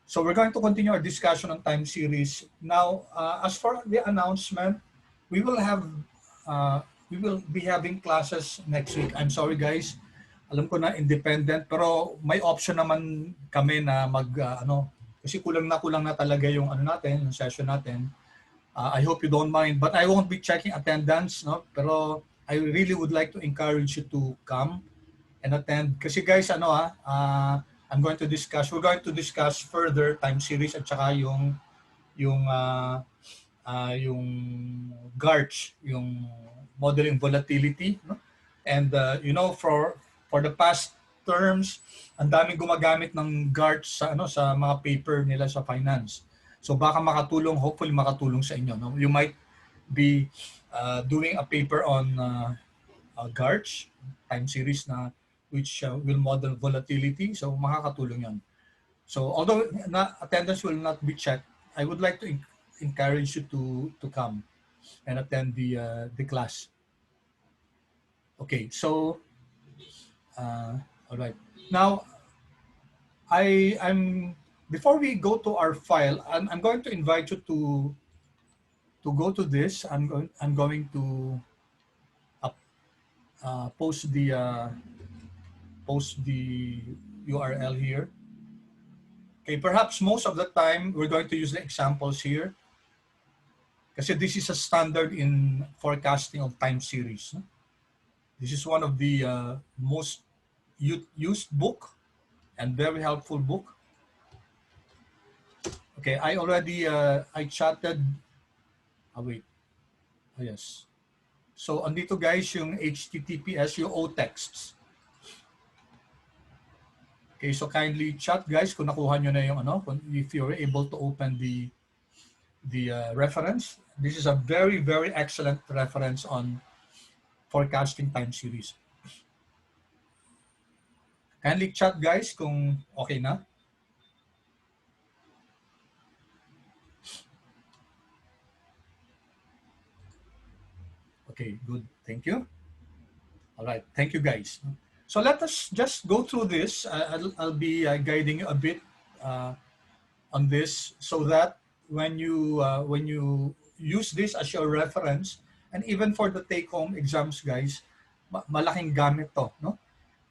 So we're going to continue our discussion on time series. Now, as for the announcement, we will have uh, we will be having classes next week. I'm sorry guys. Alam ko na independent pero may option naman kami na mag kasi kulang na talaga yung natin, yung session natin. I hope you don't mind, but I won't be checking attendance, no? Pero I really would like to encourage you to come and attend. Kasi guys, we're going to discuss further time series at saka yung GARCH, yung modeling volatility, no? And for the past terms, ang daming gumagamit ng GARCH sa mga paper nila sa finance. So baka hopefully makatulong sa inyo, no? You might be doing a paper on GARCH time series na which will model volatility. So makakatulong 'yon. So although attendance will not be checked, I would like to encourage you to come and attend the class. Okay, so all right. Now I'm before we go to our file, I'm going to invite you to go to this. I'm going to post the URL here. Okay, perhaps most of the time we're going to use the examples here. Kasi this is a standard in forecasting of time series. No? This is one of the most used book and very helpful book. Okay, I chatted. Wait. Oh, yes. So, andito guys yung HTTPS, yung O-texts. Okay, so kindly chat guys kung nakuha nyo na yung if you're able to open the reference. This is a very, very excellent reference on forecasting time series. Kindly chat guys kung okay na. Okay, good. Thank you. All right, thank you guys. So let us just go through this. I'll be guiding you a bit on this so that when you use this as your reference, and even for the take-home exams, guys, malaking gamit to, no?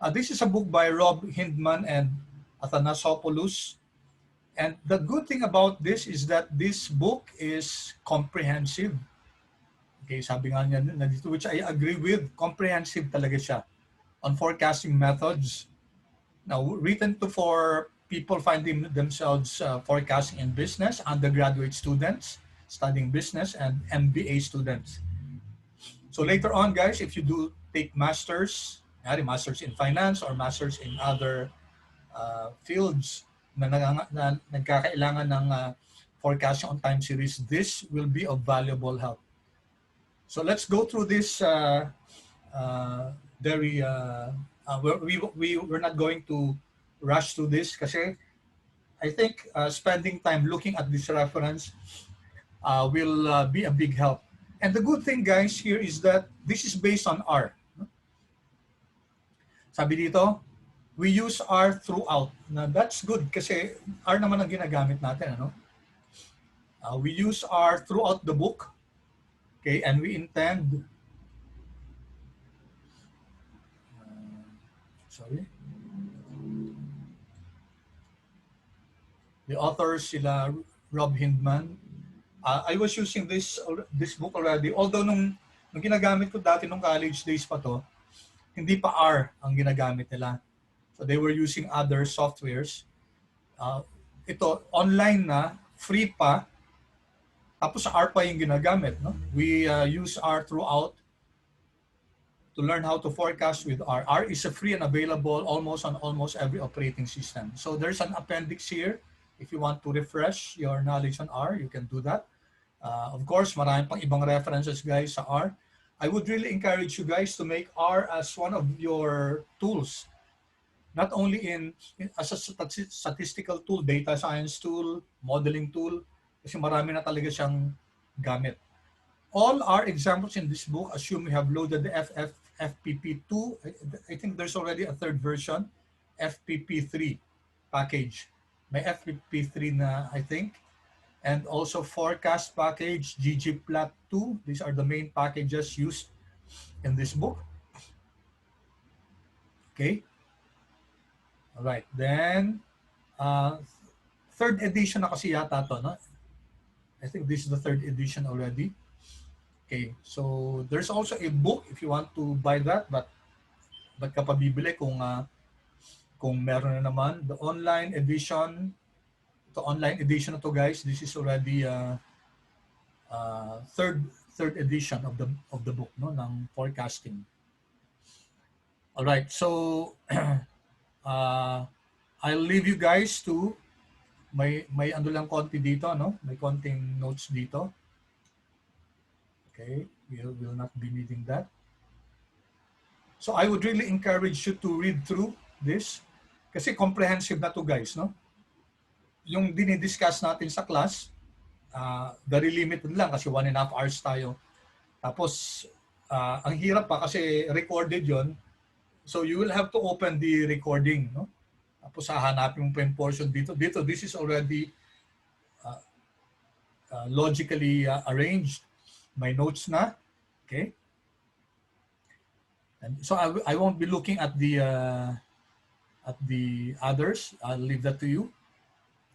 This is a book by Rob Hindman and Athanasopoulos. And the good thing about this is that this book is comprehensive. Okay, sabi nga niya na dito, which I agree with, comprehensive talaga siya on forecasting methods. Now, written for people finding themselves forecasting in business, undergraduate students studying business, and MBA students. So later on, guys, if you do take masters in finance or masters in other fields na nagkakailangan ng forecasting on time series, this will be of valuable help. So let's go through this we're not going to rush through this kasi I think spending time looking at this reference will be a big help. And the good thing, guys, here is that this is based on R. Sabi dito, we use R throughout. Now, that's good kasi R naman ang ginagamit natin. We use R throughout the book. Okay, and we intend the authors sila Rob Hindman. I was using this book already. Although nung ginagamit ko dati nung college days pa to, hindi pa R ang ginagamit nila. So they were using other softwares. Ito online na, free pa. Tapos R pa yung ginagamit, no? We use R throughout to learn how to forecast with R. R is a free and available on almost every operating system. So there's an appendix here. If you want to refresh your knowledge on R, you can do that. Of course, marami pang ibang references, guys, sa R. I would really encourage you guys to make R as one of your tools. Not only as a statistical tool, data science tool, modeling tool, kasi marami na talaga siyang gamit. All our examples in this book assume we have loaded the FPP2. I think there's already a third version, FPP3 package. May FPP3 na, I think. And also forecast package, ggplot2. These are the main packages used in this book. Okay. All right. Then, uh, third edition na kasi yata to, no? I think this is the third edition already. Okay. So, there's also a book if you want to buy that, but ka pa bibili kung meron na naman. The online edition na to, guys, this is already third edition of the book, no, ng forecasting. All right, so I'll leave you guys to may ano lang konti dito, no, may konting notes dito. Okay, we'll not be needing that. So I would really encourage you to read through this kasi comprehensive na to, guys, no. Yung dinidiscuss natin sa class, very limited lang kasi 1.5 hours tayo. Tapos, ang hirap pa kasi recorded yon. So you will have to open the recording, no? Tapos hahanapin mo pa yung portion dito. This is already logically arranged. May notes na. Okay? And so I won't be looking at the others. I'll leave that to you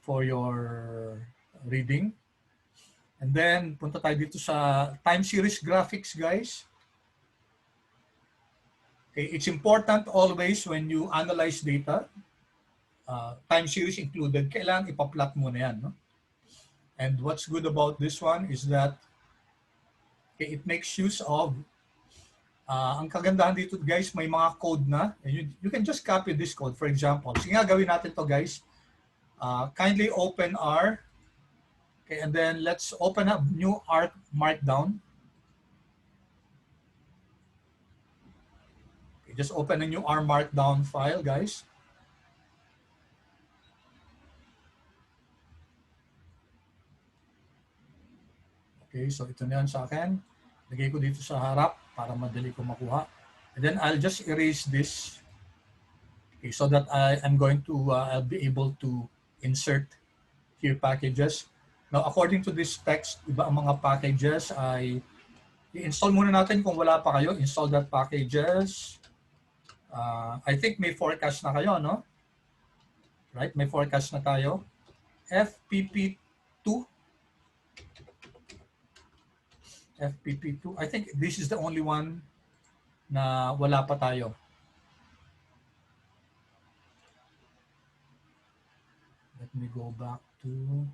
for your reading. And then, punta tayo dito sa time series graphics, guys. Okay, it's important always when you analyze data, time series included, kailangan ipa-plot mo na yan, no? And what's good about this one is that okay, it makes use of, ang kagandahan dito, guys, may mga code na, and you can just copy this code. For example, sige nga, gawin natin to, guys. Kindly open R. Okay, and then let's open up new R Markdown. Okay, just open a new R Markdown file, guys. Okay, so ito na yan sa akin. Lagay ko dito sa harap para madali ko makuha. And then I'll just erase this. Okay, so that I'm going to I'll be able to insert here packages. Now, according to this text, iba ang mga packages ay i-install muna natin kung wala pa kayo. Install that packages. I think may forecast na kayo, no? Right? May forecast na tayo. FPP2. FPP2. I think this is the only one na wala pa tayo. Let me go back to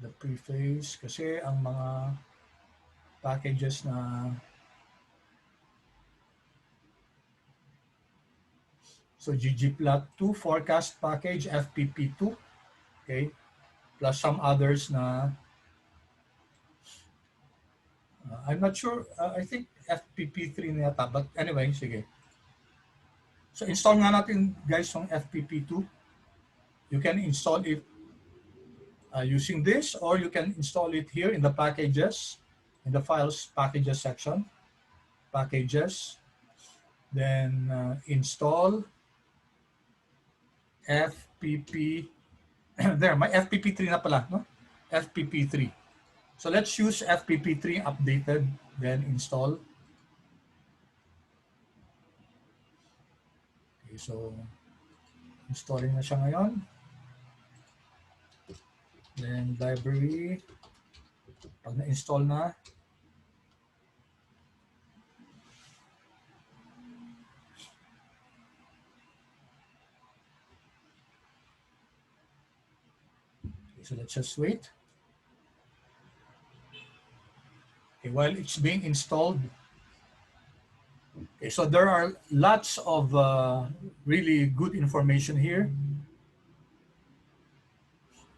the preface kasi ang mga packages na so ggplot2 forecast package FPP2, okay, plus some others na I'm not sure, I think FPP3 na yata, but anyway, sige. So install nga natin, guys, yung FPP2. You can install it using this, or you can install it here in the packages, in the files packages section. Packages, then install FPP. There, my FPP3 na pala, no? FPP3. So let's use FPP3 updated, then install. Okay, so installing na siya ngayon. Then library, pag na-install na, okay, so let's just wait. Okay, while it's being installed, okay, so there are lots of really good information here.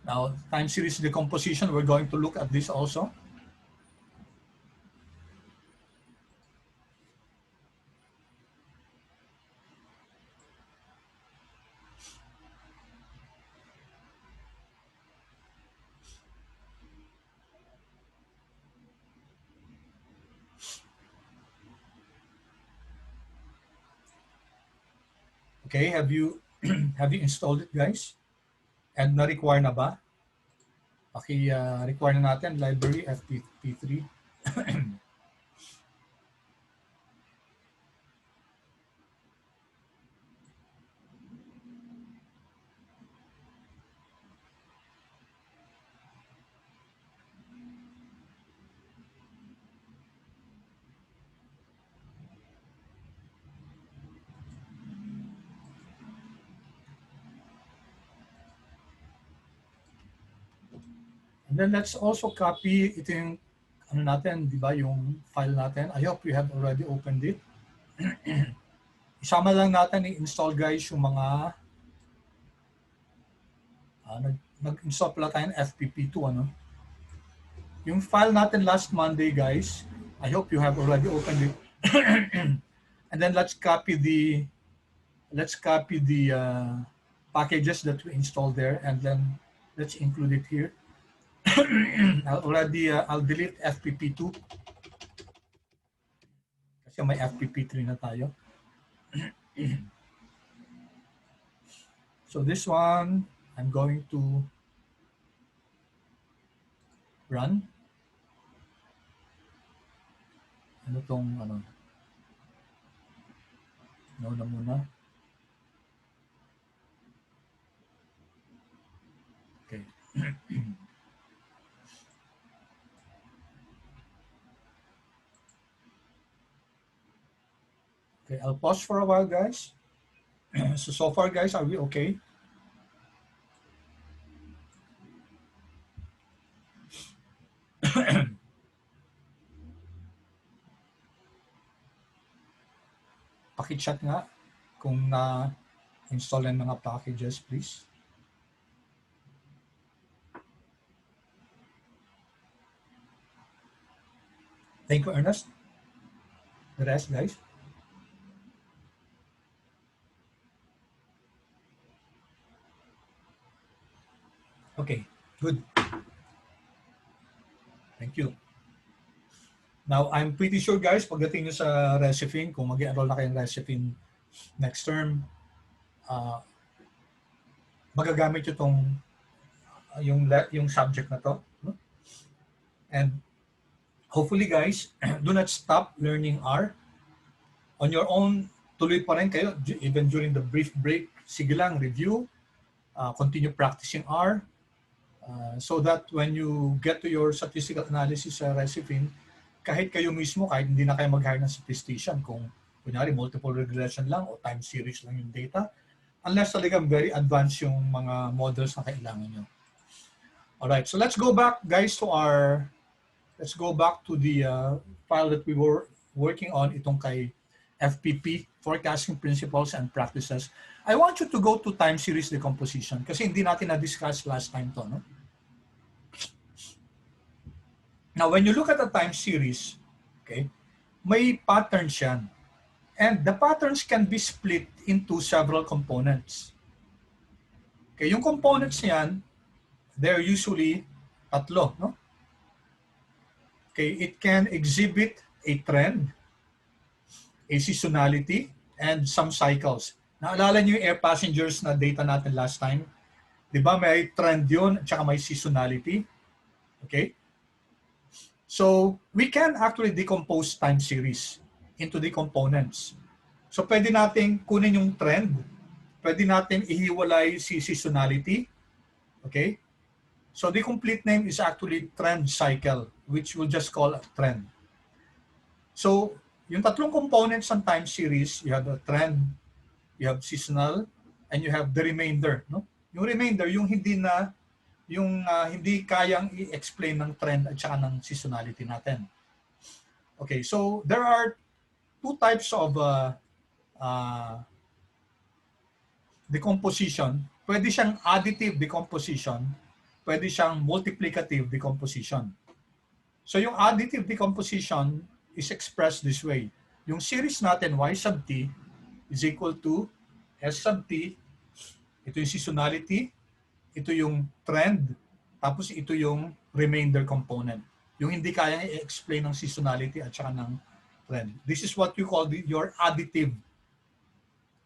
Now, time series decomposition, we're going to look at this also. Okay, have you Have you installed it, guys? And na-require na ba? Require na natin library FP3. And then let's also copy ito yung ano natin, di ba, yung file natin. I hope you have already opened it. Isama lang natin i-install, guys, yung mga nag-install pala tayo ng FPP2, ano? Yung file natin last Monday, guys, I hope you have already opened it. And then let's copy the packages that we installed there, and then let's include it here. I'll delete FPP2 kasi may FPP3 na tayo. So this one, I'm going to run. Ano tong ano? No na muna. Okay. Okay, I'll pause for a while, guys. So far, guys, are we okay? Paki-chat nga kung na-install ng mga packages, please. Thank you, Ernest. The rest, guys. Okay, good. Thank you. Now, I'm pretty sure, guys, pagdating nyo sa Reciping, kung mag-enroll na kayong Reciping next term, magagamit nyo itong yung subject na to. No? And hopefully, guys, do not stop learning R. On your own, tuloy pa rin kayo, even during the brief break, sige lang, review, continue practicing R, so that when you get to your statistical analysis sa Reciping, kahit kayo mismo, kahit hindi na kayo mag-hire ng statistician, kung kunyari multiple regression lang o time series lang yung data, unless talagang very advanced yung mga models na kailangan nyo. Alright, so let's go back, guys, to the file that we were working on, itong kay FPP, Forecasting Principles and Practices. I want you to go to time series decomposition kasi hindi natin na-discuss last time to, no? Now, when you look at a time series, okay, may patterns yan. And the patterns can be split into several components. Okay, yung components niyan, they're usually tatlo, no? Okay, it can exhibit a trend, a seasonality, and some cycles. Naalala niyo yung air passengers na data natin last time? Di ba may trend yun at saka may seasonality? Okay? So, we can actually decompose time series into the components. So, pwede nating kunin yung trend. Pwede natin ihiwalay si seasonality. Okay? So, the complete name is actually trend cycle, which we'll just call a trend. So, yung tatlong components ng time series, you have the trend, you have seasonal, and you have the remainder. No? Yung remainder, yung hindi kayang i-explain ng trend at saka ng seasonality natin. Okay, so there are two types of decomposition. Pwede siyang additive decomposition, pwede siyang multiplicative decomposition. So yung additive decomposition is expressed this way. Yung series natin, y sub t is equal to s sub t, ito yung seasonality, ito yung trend, tapos ito yung remainder component. Yung hindi kayang i-explain ng seasonality at saka ng trend. This is what you call your additive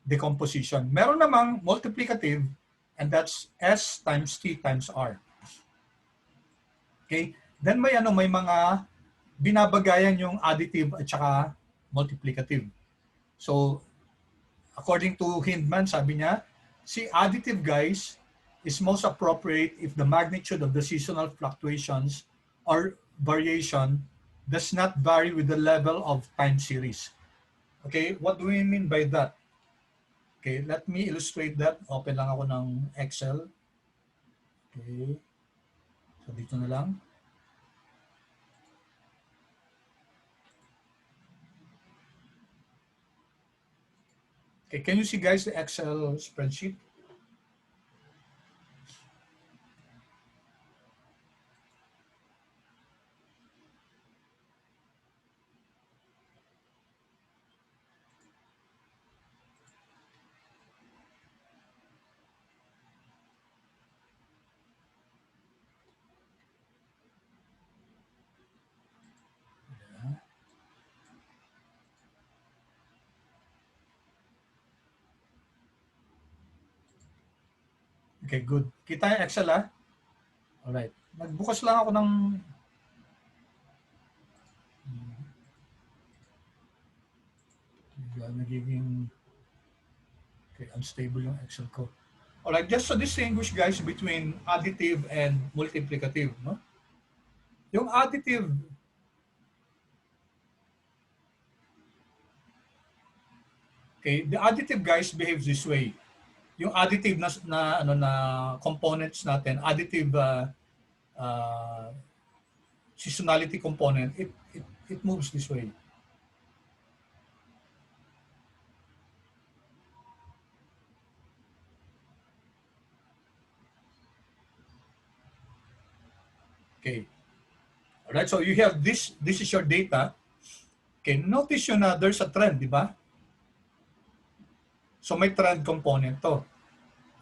decomposition. Meron namang multiplicative, and that's S times T times R. Okay? Then may mga binabagayan yung additive at saka multiplicative. So, according to Hindman, sabi niya, si additive, guys, is most appropriate if the magnitude of the seasonal fluctuations or variation does not vary with the level of time series. Okay, what do we mean by that? Okay, let me illustrate that. Open lang ako ng Excel. Okay, so dito na lang. Okay, can you see, guys, the Excel spreadsheet? Okay, good. Kita yung Excel, ha? Alright. Nagbukas lang ako ng nagiging unstable yung Excel ko. Alright, just to distinguish, guys, between additive and multiplicative, no? Yung additive, okay, the additive, guys, behaves this way. Yung additive na components natin, additive seasonality component, it moves this way. Okay. All right, so you have this is your data. Okay, notice yun na there's a trend, di ba? So may trend component to.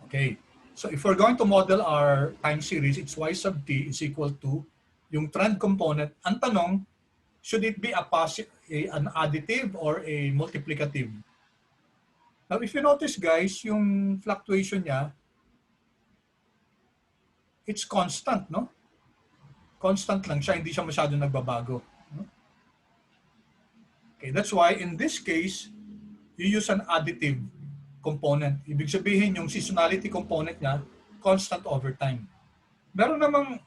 Okay. So if we're going to model our time series, it's y sub t is equal to yung trend component. Ang tanong, should it be an additive or a multiplicative? Now, if you notice, guys, yung fluctuation niya, it's constant, no? Constant lang siya, hindi siya masyadong nagbabago. No? Okay, that's why in this case, you use an additive component. Ibig sabihin, yung seasonality component niya, constant over time. Meron namang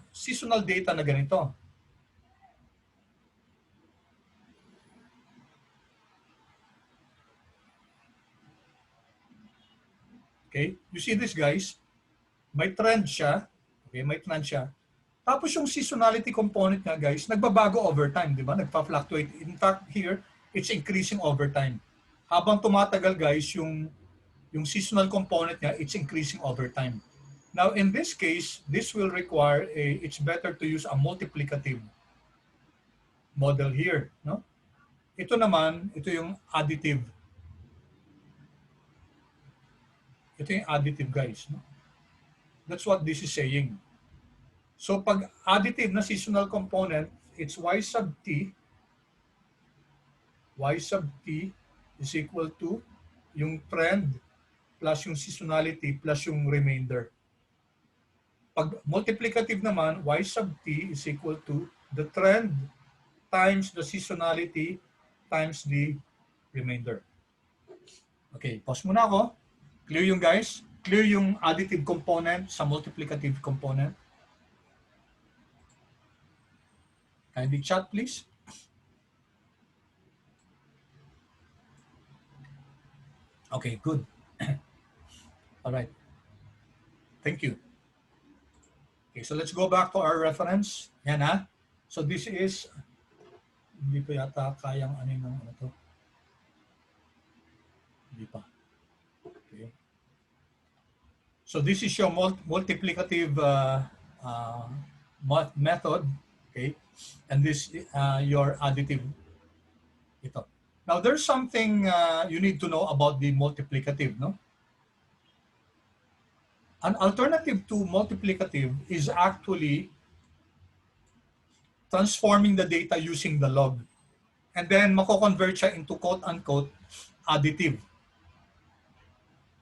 seasonal data na ganito. Okay? You see this, guys? May trend siya. Okay, may trend siya. Tapos yung seasonality component nga, guys, nagbabago over time, di ba? Nagpa-fluctuate. In fact, here, it's increasing over time. Habang tumatagal, guys, yung seasonal component niya, it's increasing over time. Now, in this case, this will require it's better to use a multiplicative model here, no? Ito naman, ito yung additive. Ito yung additive, guys, no? That's what this is saying. So pag additive na seasonal component, it's y sub t. Y sub t is equal to yung trend plus yung seasonality plus yung remainder. Pag multiplicative naman, y sub t is equal to the trend times the seasonality times the remainder. Okay, pause muna ako. Clear yung, guys? Clear yung additive component sa multiplicative component? Kindly chat, please. Okay, good. All right. Thank you. Okay, so let's go back to our reference. Yan, ha? So this is, hindi pa yata kayang ano to. Hindi pa. Okay. So this is your multiplicative method, okay? And this your additive. Ito. Now there's something you need to know about the multiplicative, no? An alternative to multiplicative is actually transforming the data using the log. And then mako-convert siya into quote-unquote additive.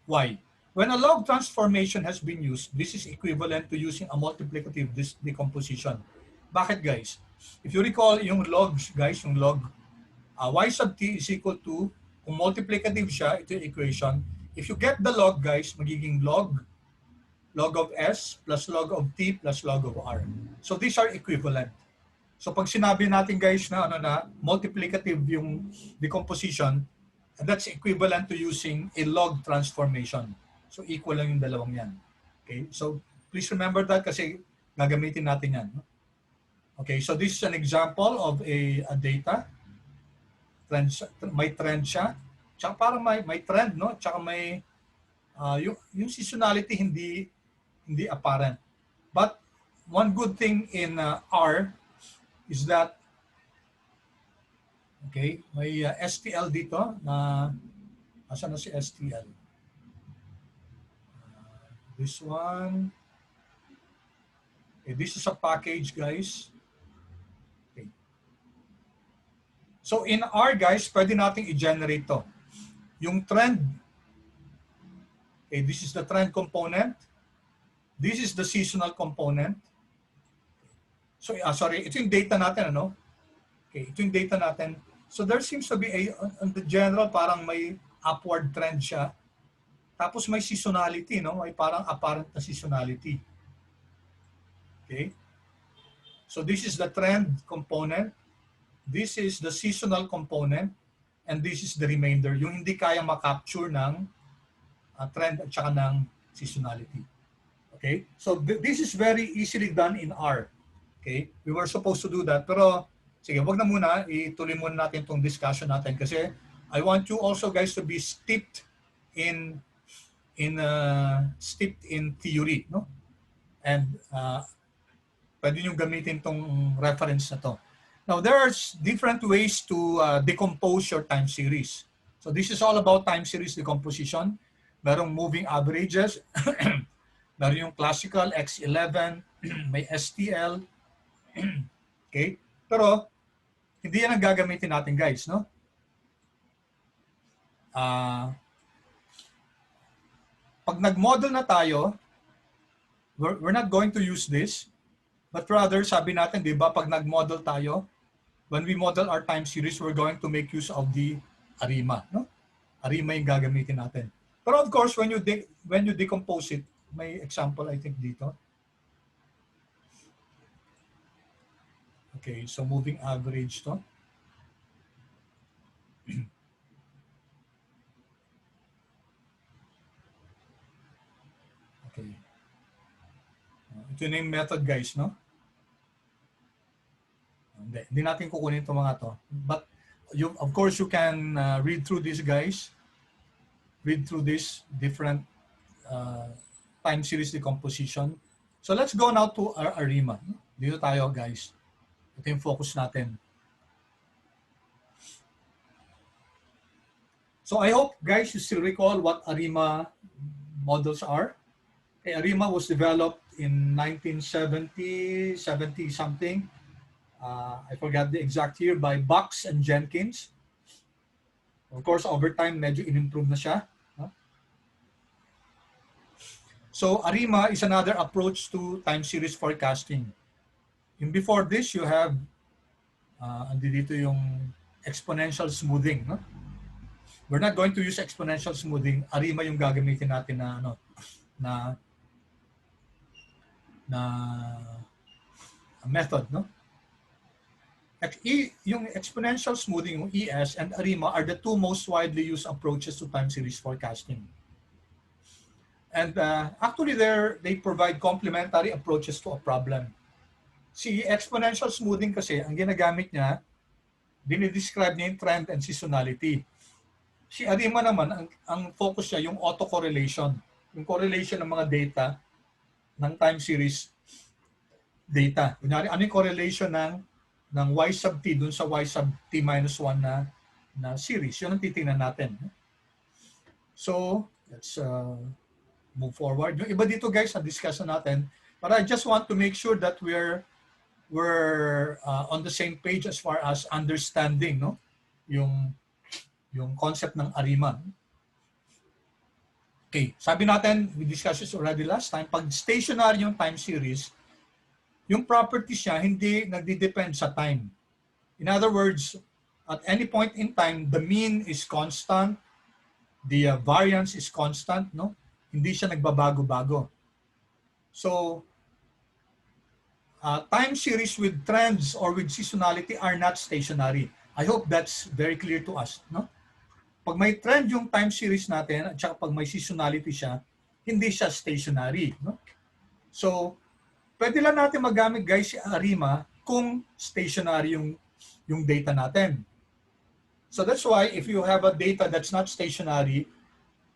Why? When a log transformation has been used, this is equivalent to using a multiplicative decomposition. Bakit guys? If you recall yung logs guys, yung log, y sub t is equal to, kung multiplicative siya, ito yung equation. If you get the log guys, magiging log of s plus log of t plus log of r. So these are equivalent. So pag sinabi natin guys na multiplicative yung decomposition, that's equivalent to using a log transformation. So equal lang yung dalawang yan. Okay? So please remember that kasi gagamitin natin yan. Okay, so this is an example of a data. May trend siya. Tsaka parang may trend, no? Tsaka may yung seasonality hindi apparent. But one good thing in R is that, okay, may STL dito na, asan na si STL? This one. Okay, this is a package, guys. Okay. So in R, guys, pwede nating i-generate to. Yung trend, okay, this is the trend component. This is the seasonal component. So, sorry, ito yung data natin, ano? Okay, ito yung data natin. So there seems to be on the general, parang may upward trend siya. Tapos may seasonality, no? May parang apparent na seasonality. Okay? So this is the trend component. This is the seasonal component. And this is the remainder. Yung hindi kaya makapture ng trend at saka ng seasonality. Okay? So this is very easily done in R. Okay? We were supposed to do that. Pero, sige, wag na muna. Ituloy muna natin itong discussion natin. Kasi I want you also guys to be steeped in theory, no? And pwede nyo gamitin tong reference na to. Now, there are different ways to decompose your time series. So this is all about time series decomposition. Merong moving averages. Meron yung classical X11. May STL. Okay? Pero, hindi yan ang gagamitin natin, guys, no? Pag nag-model na tayo, we're not going to use this, but rather, sabi natin, di ba, pag nag-model tayo, when we model our time series, we're going to make use of the ARIMA, no? ARIMA yung gagamitin natin. Pero of course, when you decompose it, may example, I think, dito. Okay, so moving average to. Okay. Ito na yung method, guys, no? Hindi natin kukunin itong mga to. But, of course, you can read through this, guys. Read through this different time series decomposition. So let's go now to our ARIMA. Dito tayo, guys. Ito yung focus natin. So I hope, guys, you still recall what ARIMA models are. Okay, ARIMA was developed in 1970, 70-something. I forgot the exact year, by Box and Jenkins. Of course, over time, medyo in-improve na siya. So ARIMA is another approach to time series forecasting. And before this, you have, dito yung exponential smoothing. No? We're not going to use exponential smoothing. ARIMA yung gagamitin natin na method. No? Yung exponential smoothing, yung ES, and ARIMA are the two most widely used approaches to time series forecasting. And actually, they provide complementary approaches to a problem. Si exponential smoothing kasi, ang ginagamit niya, dinidescribe niya yung trend and seasonality. Si ARIMA naman, ang focus niya yung autocorrelation. Yung correlation ng mga data ng time series data. Kunyari, ano yung correlation ng y sub t dun sa y sub t minus 1 na series. Yun ang titingnan natin. So, let's move forward. Yung iba dito, guys, na-discuss na natin. But I just want to make sure that we're on the same page as far as understanding, no? Yung yung concept ng ARIMA. Okay, sabi natin, we discussed this already last time, pag stationary yung time series, yung properties niya hindi nagdi-depend sa time. In other words, at any point in time, the mean is constant, the variance is constant, no? Hindi siya nagbabago-bago. So, time series with trends or with seasonality are not stationary. I hope that's very clear to us, no? Pag may trend yung time series natin at saka pag may seasonality siya, hindi siya stationary, no? So, pwede lang natin magamit guys si ARIMA kung stationary yung data natin. So that's why if you have a data that's not stationary,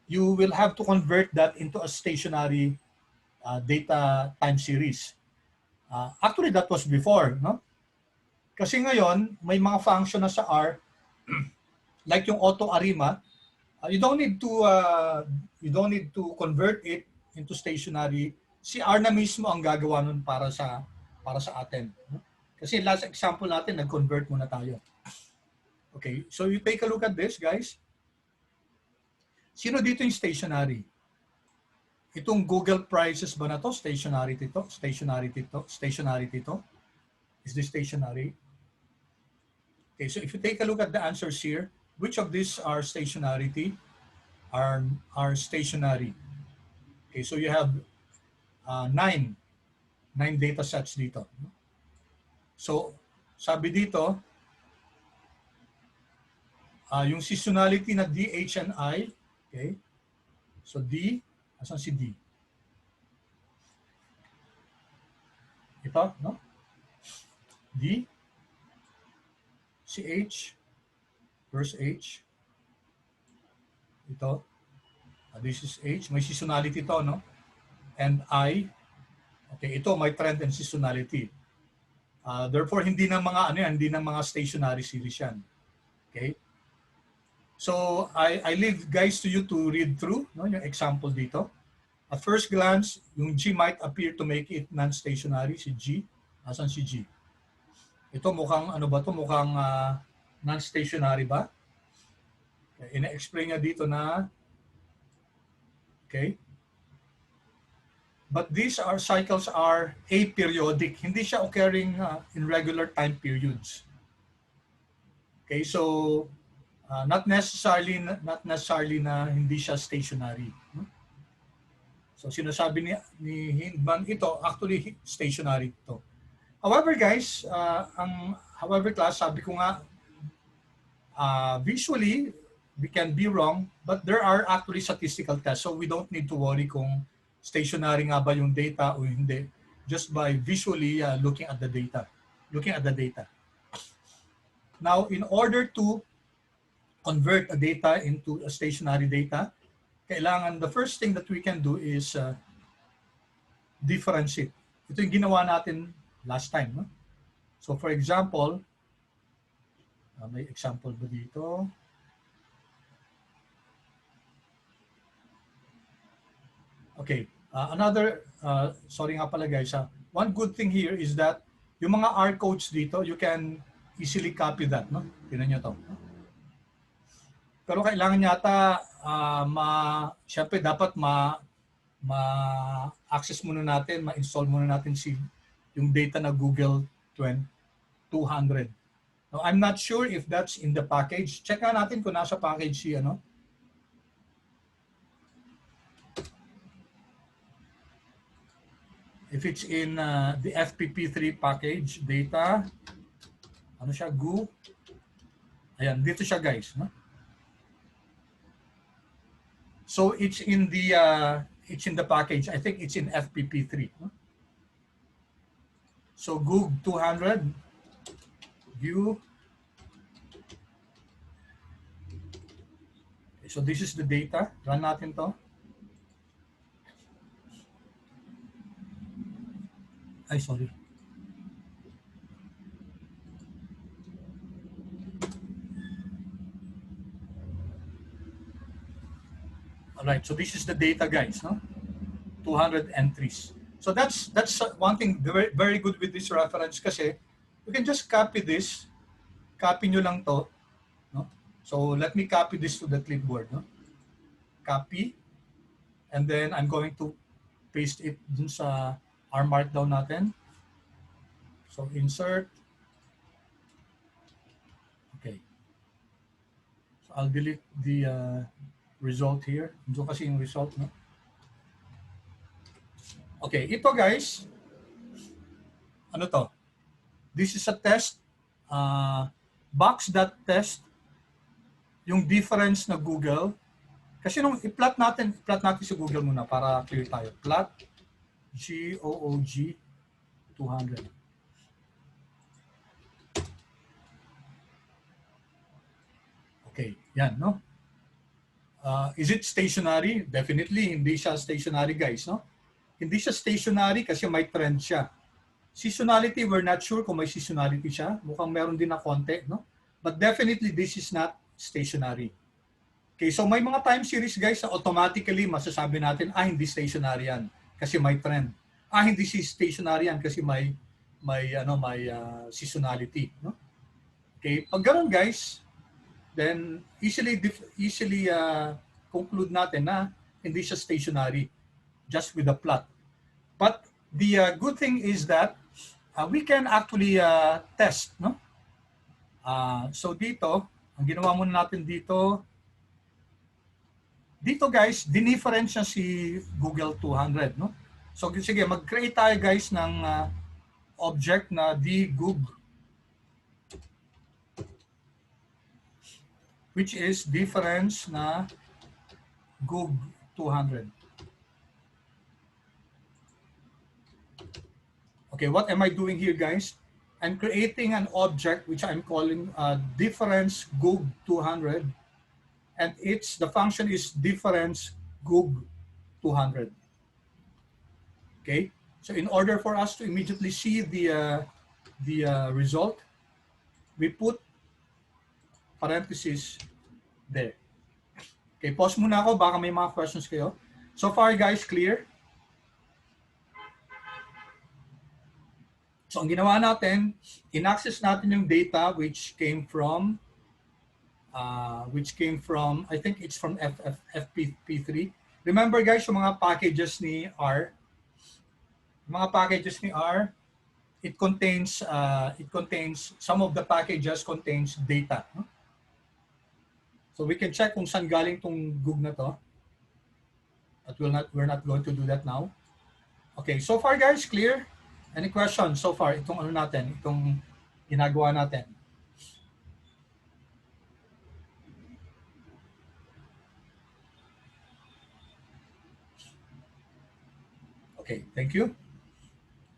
you will have to convert that into a stationary data time series. Actually, that was before, no? Kasi ngayon, may mga function na sa R, like yung auto ARIMA, you don't need to convert it into stationary. Si R na mismo ang gagawa nun para sa atin. Kasi last example natin, nag-convert muna tayo. Okay, so you take a look at this, guys. Sino dito yung stationary? Itong Google Prices ba na to? Stationary dito? Stationary dito? Stationary dito? Is this stationary? Okay, so if you take a look at the answers here, which of these are stationarity? Are stationary? Okay, so you have 9 data sets dito. So, sabi dito, yung seasonality na D, H, and I, okay, so D, asan si D? Ito, no? D, si H, where's H? Ito, this is H, may seasonality to, no? And I, okay, ito may trend and seasonality. Therefore, hindi na mga stationary series yan. Okay? So, I leave guys to you to read through, no, yung example dito. At first glance, yung G might appear to make it non-stationary, si G. Asan si G? Ito mukhang, ano ba to? Mukhang non-stationary ba? Okay, ina-explain niya dito na, okay, but these cycles are aperiodic. Hindi siya occurring in regular time periods. Okay, so not necessarily na hindi siya stationary. So sinasabi ni Hindman ito actually stationary ito. However guys, however class, sabi ko nga visually we can be wrong, but there are actually statistical tests, so we don't need to worry kung stationary nga ba yung data o hindi, just by visually looking at the data. Now, in order to convert a data into a stationary data, kailangan, the first thing that we can do is differentiate. Ito yung ginawa natin last time. No? So for example, may example ba dito? Okay, sorry nga pala guys, one good thing here is that yung mga R codes dito, you can easily copy that. No? Tingnan nyo to. Pero kailangan yata, syempre dapat ma-access muna natin, ma-install muna natin yung data na Google 200. Now, I'm not sure if that's in the package. Check nga natin kung nasa package si ano. If it's in the FPP3 package, data, ano siya, Goo. Ayan, dito siya guys. No? So it's in the package. I think it's in FPP3. No? So Google 200, view. So this is the data. Run natin to. Ay, sorry. Alright, so this is the data guys, no? 200 entries. So that's one thing very, very good with this reference kasi you can just copy this, copy nyo lang to, no? So let me copy this to the clipboard. No? Copy. And then I'm going to paste it dun sa our markdown natin. So insert. Okay. So I'll delete the result here. Doon kasi yung result. No? Okay, ito guys, ano to? This is a test. Box.test yung difference na Google. Kasi nung i-plot natin si Google muna para clear tayo. Plot GOOG 200. Okay, yan, no? Is it stationary? Definitely, hindi siya stationary, guys, no? Hindi siya stationary kasi may trend siya. Seasonality, we're not sure kung may seasonality siya. Mukhang meron din na konti, no? But definitely, this is not stationary. Okay, so may mga time series, guys, na automatically masasabi natin, hindi stationary yan kasi may trend. Hindi si stationary yan kasi may seasonality, no? Okay, pag ganun, guys, then easily conclude natin na hindi siya stationary just with the plot. But the good thing is that we can actually test, no? So dito, ang ginawa muna natin dito guys, dinifference niya si Google 200, no? So sige, mag-create tayo guys ng object na dgoog, which is difference na Goog 200. Okay, what am I doing here, guys? I'm creating an object which I'm calling difference Goog 200, and the function is difference Goog 200. Okay, so in order for us to immediately see the result, we put parentheses there. Okay, pause muna ako, baka may mga questions kayo. So far, guys, clear? So ang ginawa natin, in-access natin yung data which came from, I think it's from FP3. Remember guys, yung mga packages ni R, it contains some of the packages contains data. No? So we can check kung saan galing tong Goog na to. But we're not going to do that now. Okay, so far guys, clear? Any questions so far? Itong ginagawa natin. Okay, thank you.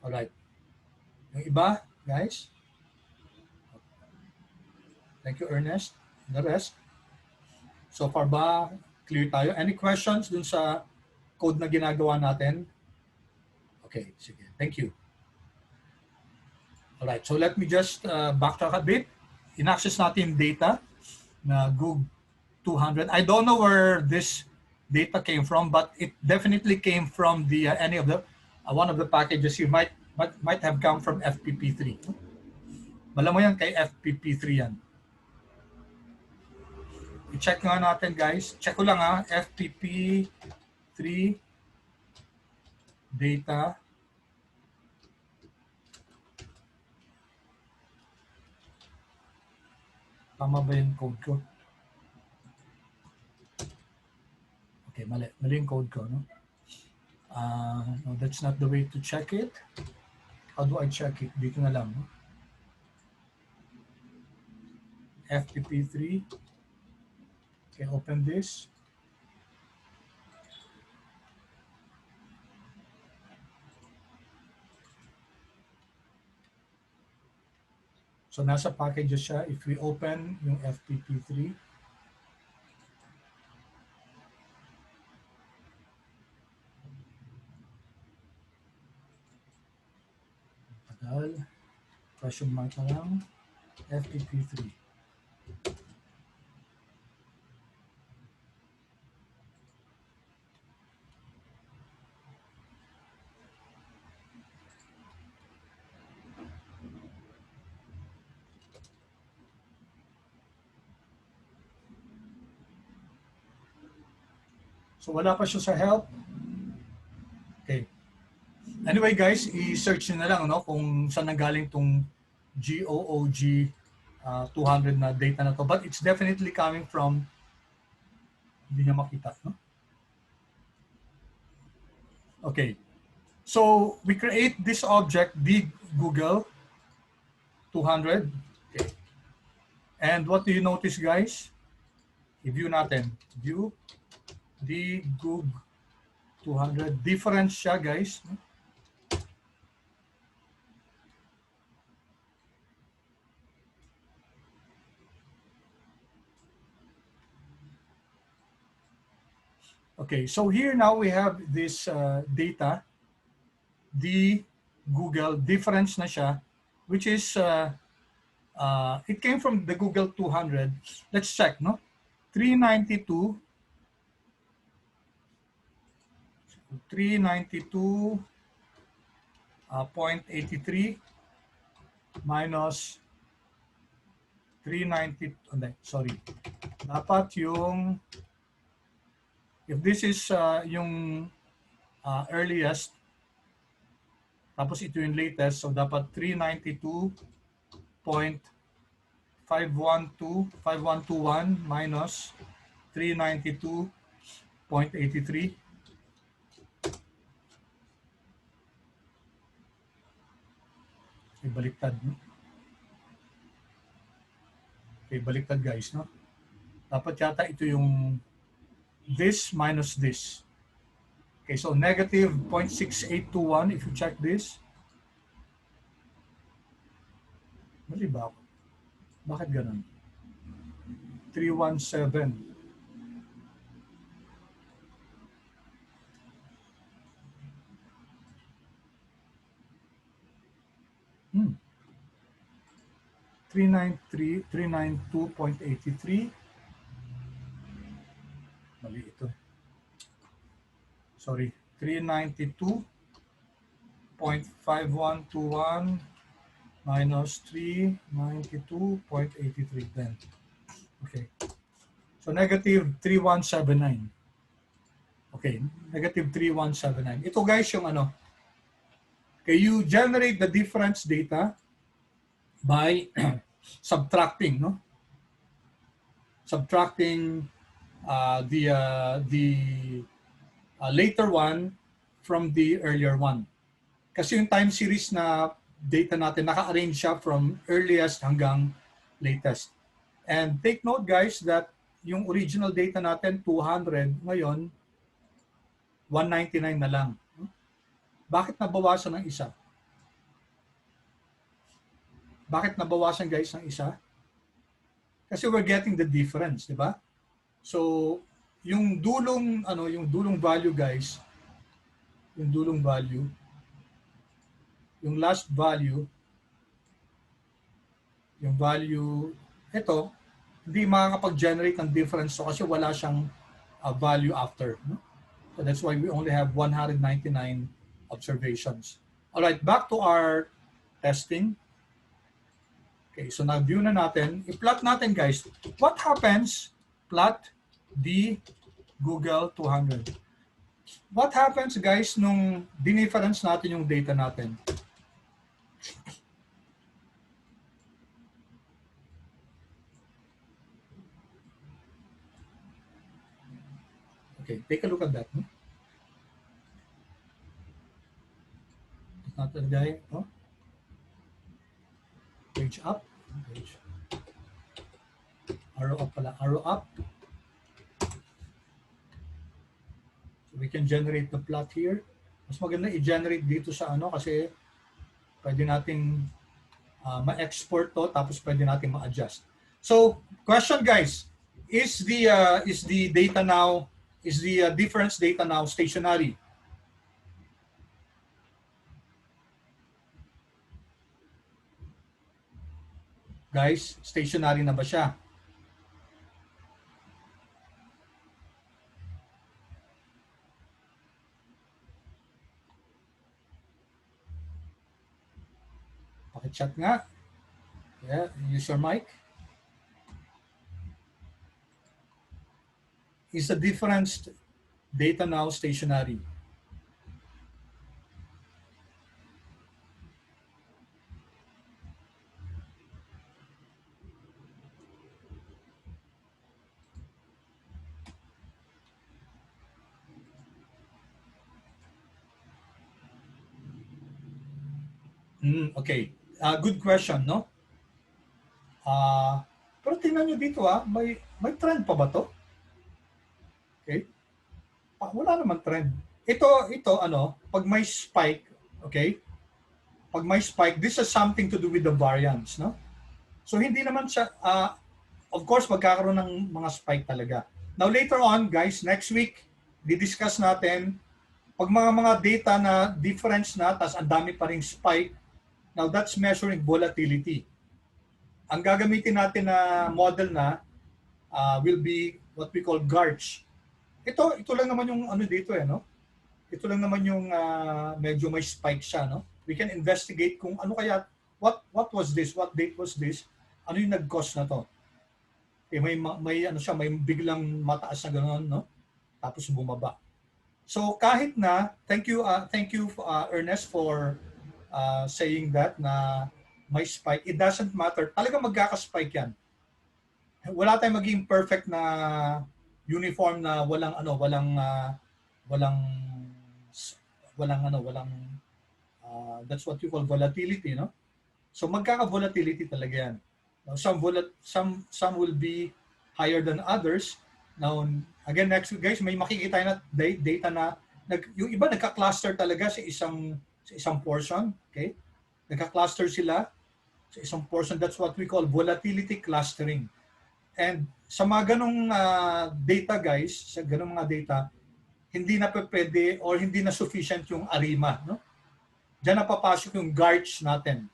All right. Yung iba, guys? Thank you, Ernest. The rest? So far ba, clear tayo? Any questions dun sa code na ginagawa natin? Okay, sige. Thank you. All right, so let me just backtrack a bit. In-access natin data na Goog 200. I don't know where this data came from, but it definitely came from the any of the one of the packages. You might have come from FPP3. Malam mo yan kay FPP3 yan. I-check nga natin guys. Check ko lang FPP3 data. Tama ba yung code ko? Okay, mali yung code ko, no? No, that's not the way to check it. How do I check it? Dito na lang, no? FTP3. Okay, open this. So nasa packages siya. If we open yung FTP3, question mark na lang, FTP3. So wala pa siya sa help. Okay. Anyway guys, i-search nyo na lang no, kung saan nanggaling tong GOOG 200 na data na to. But it's definitely coming from, hindi niya makita. No? Okay. So we create this object, the Google 200. Okay. And what do you notice guys? I-view natin. View the Google 200. Different siya guys. Okay, so here now we have this data, the Google difference na siya, which is, it came from the Google 200. Let's check, no? 392, 392.83 minus 390, sorry. Dapat yung, if this is yung earliest, tapos ito yung latest, so dapat 392.521 minus 392.83. Okay, baliktad. No? Okay, baliktad guys. No? Dapat yata ito yung this minus this. Okay, so negative 0.6821 if you check this. Mali ba ako? Bakit ganun? 317. Hmm. 392.83. Mali ito. Sorry. 392.5121 minus 392.83 then. Okay. So negative 3179. Okay, negative 3179. Ito guys yung ano. Okay, you generate the difference data by subtracting, no? Subtracting the later one from the earlier one. Kasi yung time series na data natin, naka-arrange siya from earliest hanggang latest. And take note guys that yung original data natin, 200, ngayon, 199 na lang. Bakit nabawasan ng isa? Bakit nabawasan guys ng isa? Kasi we're getting the difference, di ba? So, yung dulong value guys, yung dulong value, yung last value, yung value, ito, hindi makakapag-generate ng difference so kasi wala siyang value after. No? So that's why we only have 199 observations. All right, back to our testing. Okay, so na-view na natin. I-plot natin guys. What happens? Plot the Google 200. What happens guys nung dinifference natin yung data natin? Okay, take a look at that. No? Not that guy. Oh. Page up. Page. Arrow up pala. Arrow up. So we can generate the plot here. Mas maganda i-generate dito sa ano kasi pwede nating ma-export to tapos pwede nating ma-adjust. So, question guys, is the difference data now stationary? Guys, stationary na ba siya? Paki-chat nga. Yeah, use your mic. Is the difference Data now stationary. Okay. Good question, no? Pero tingnan nyo dito, may trend pa ba to? Okay. Wala naman trend. Ito, pag may spike, okay? Pag may spike, this has something to do with the variance, no? So hindi naman siya, of course, magkakaroon ng mga spike talaga. Now later on, guys, next week, di-discuss natin, pag mga data na difference na, tas ang dami pa ring spike, now that's measuring volatility. Ang gagamitin natin na model na will be what we call GARCH. Ito lang naman yung ano dito no? Ito lang naman yung medyo may spike siya, no? We can investigate kung ano kaya, what was this, what date was this, ano yung nag-cause na to. May ano siya, may biglang mataas na gano'n, no? Tapos bumaba. So kahit na, thank you Ernest for saying that na may spike. It doesn't matter. Talaga magkaka-spike yan. Wala tayong maging perfect na uniform na walang that's what you call volatility, no? So magkaka-volatility talaga yan. Now, some will be higher than others. Now, again, next week, guys, may makikita na data na yung iba nagka-cluster talaga sa isang portion, okay? Nagka-cluster sila sa isang portion. That's what we call volatility clustering. And sa mga ganong data, guys, sa ganong mga data, hindi na pwede or hindi na sufficient yung ARIMA, no? Diyan na papasok yung GARCH natin.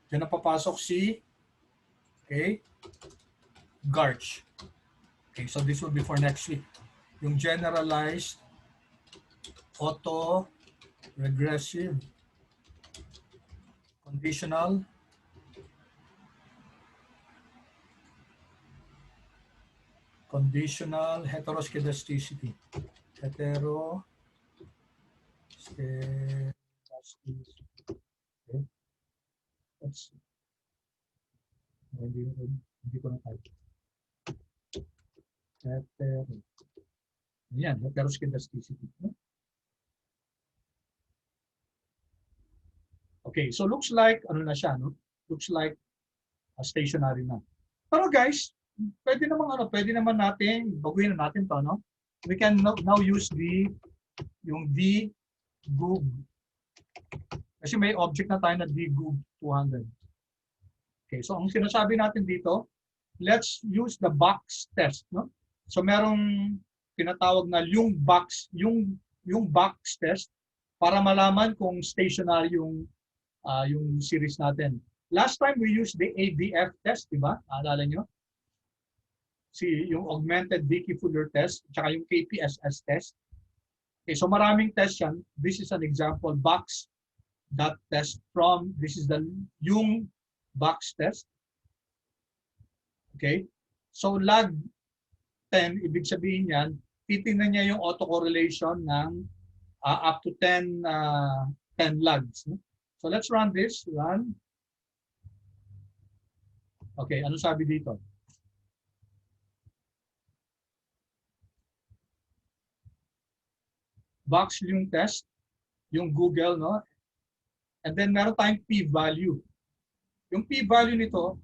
Diyan na papasok si GARCH. Okay, so this will be for next week. Yung generalized auto-regressive conditional heteroscedasticity. Okay. Let's see. Hindi ko na type. Yan, heteroscedasticity. Okay, so looks like, ano na siya, no? Looks like stationary na. Pero guys, pwede naman natin, baguhin na natin to, no? We can now use yung DGOOG. Kasi may object na tayo na DGOOG 200. Okay, so ang sinasabi natin dito, let's use the box test, no? So merong tinatawag na yung box test para malaman kung stationary yung series natin. Last time we used the ADF test, di ba? Naalala nyo? Yung augmented Dickey-Fuller test, tsaka yung KPSS test. Okay, so maraming test yan. This is an example, box test from, this is the yung box test. Okay? So log 10, ibig sabihin yan, titingnan niya yung autocorrelation ng up to 10 logs. No? So let's run this. Run. Okay, ano sabi dito? Box yung test, yung Google, no? And then meron tayong p-value. Yung p-value nito,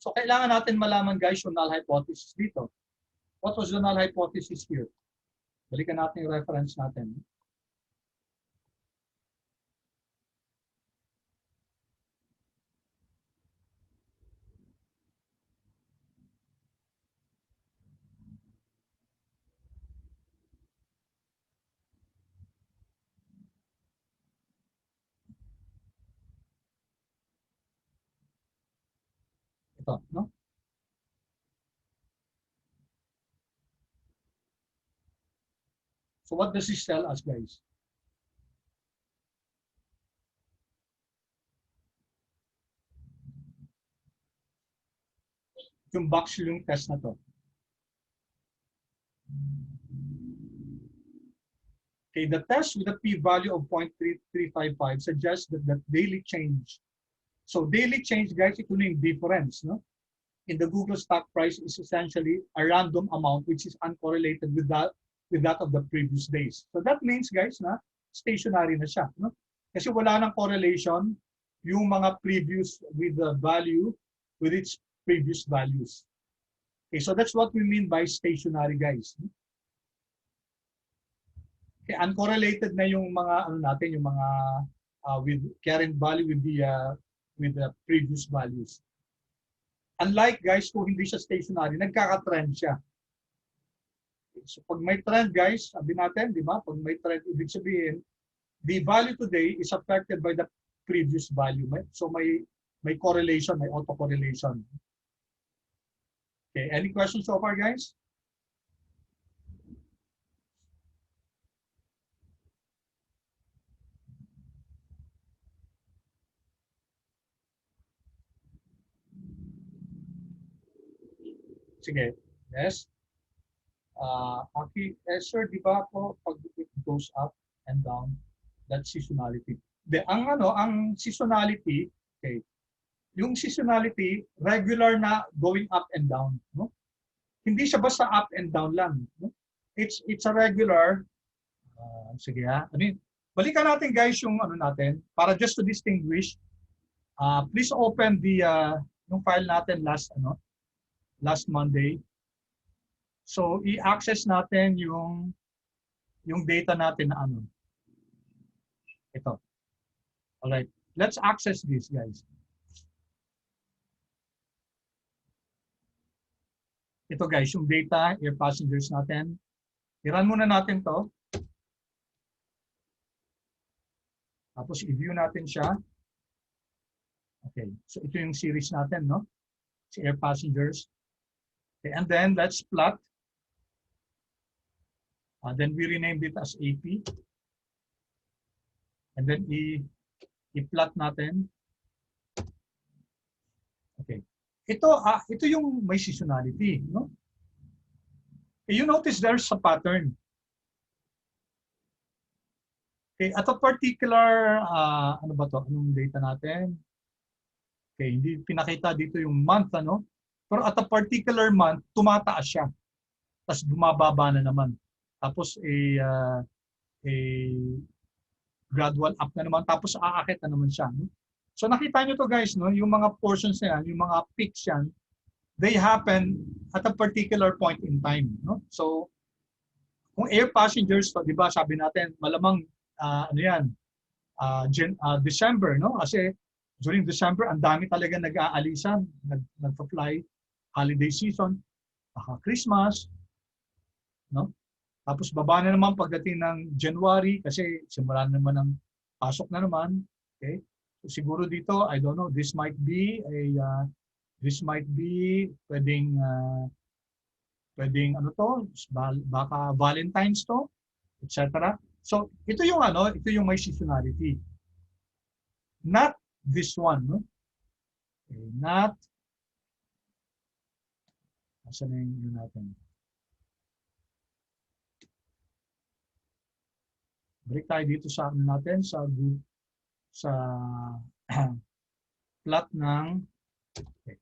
so kailangan natin malaman, guys, yung null hypothesis dito. What was the null hypothesis here? Balikan natin yung reference natin. Ito, no? So what does this tell us, guys? Yung box yung test na to. Okay, the test with a p-value of 0.3355 suggests that the daily change. So daily change, guys, ito na yung difference, no? In the Google stock price is essentially a random amount which is uncorrelated with that of the previous days. So that means, guys, na stationary na siya, no? Kasi wala nang correlation yung mga previous with the value with its previous values. Okay, so that's what we mean by stationary, guys. Okay, uncorrelated na yung mga ano natin, yung mga with current value with the previous values. Unlike, guys, kung hindi siya stationary, nagkaka-trend siya. Okay, so pag may trend, guys, sabi natin, di ba? Pag may trend, ibig sabihin, the value today is affected by the previous value. So may correlation, may autocorrelation. Okay, any questions so far, guys? Sige, yes. Aki, sir, di ba po pag it goes up and down, that's seasonality. Ang seasonality, okay, yung seasonality, regular na going up and down. No? Hindi siya basta up and down lang. No? It's a regular, sige ha, balikan natin guys yung ano natin, para just to distinguish, please open yung file natin last Monday. So, i-access natin yung data natin na ano. Ito. Alright. Let's access this, guys. Ito, guys, yung data, air passengers natin. I-run muna natin to. Tapos, i-view natin siya. Okay. So, ito yung series natin, no? Si air passengers. Okay. And then, let's plot. Then we renamed it as AP. And then i-plot natin. Okay. Ito yung may seasonality, no? You notice there's a pattern. Okay, at a particular ano ba to? Anong data natin? Okay, hindi pinakita dito yung month, ano? Pero at a particular month, tumataas siya. Tapos bumababa na naman. Tapos gradual up na naman, tapos aakit na naman siya. No? So nakita nyo to guys, no? Yung mga portions na yan, yung mga peaks yan, they happen at a particular point in time. No? So kung air passengers to, di ba sabi natin, malamang December, no? Kasi during December, ang dami talaga nag-aalisan, nagpa-fly, holiday season, Christmas, no? Tapos baba na naman pagdating ng January kasi simula na naman ang pasok na naman. Okay? So siguro dito, I don't know, this might be pwedeng ano to, baka Valentine's to, etc. So ito yung may seasonality. Not this one, no? Okay, not asan na yung natin? Balik tayo dito sa natin sa plot ng okay.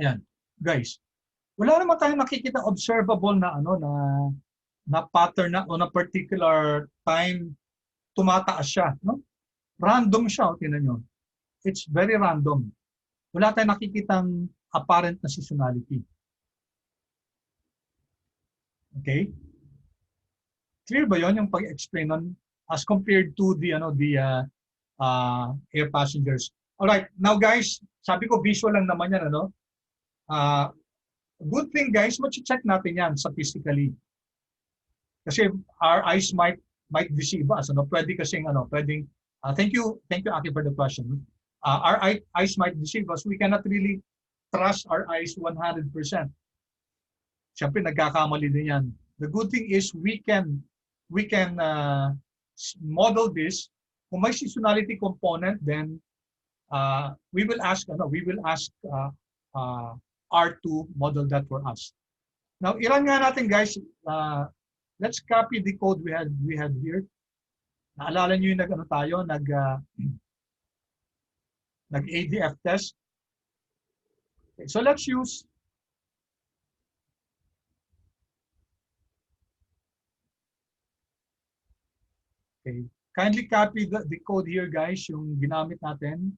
Ayan, guys. Wala naman tayong nakikita observable na na pattern na on a particular time tumataas siya, no? Random siya, tingnan niyo. It's very random. Wala tayong nakikitang apparent na seasonality. Okay? Clear ba 'yon yung pag-explain nun as compared to the air passengers? All right, now guys, sabi ko visual lang naman yan, ano? Good thing guys, ma-check natin yan statistically. Kasi our eyes might deceive us, ano? Pwede kasing pwedeng thank you Aki for the question. Our eyes might deceive us. We cannot really trust our eyes 100%. Siyempre nagkakamali din yan. The good thing is we can model this. Kung may seasonality component, then we will ask R to model that for us. Now, ilan nga natin guys, let's copy the code we had here. Naalala niyo yung nag-ano tayo, nag-ADF test. Okay, so let's use okay. Kindly copy the code here, guys, yung ginamit natin.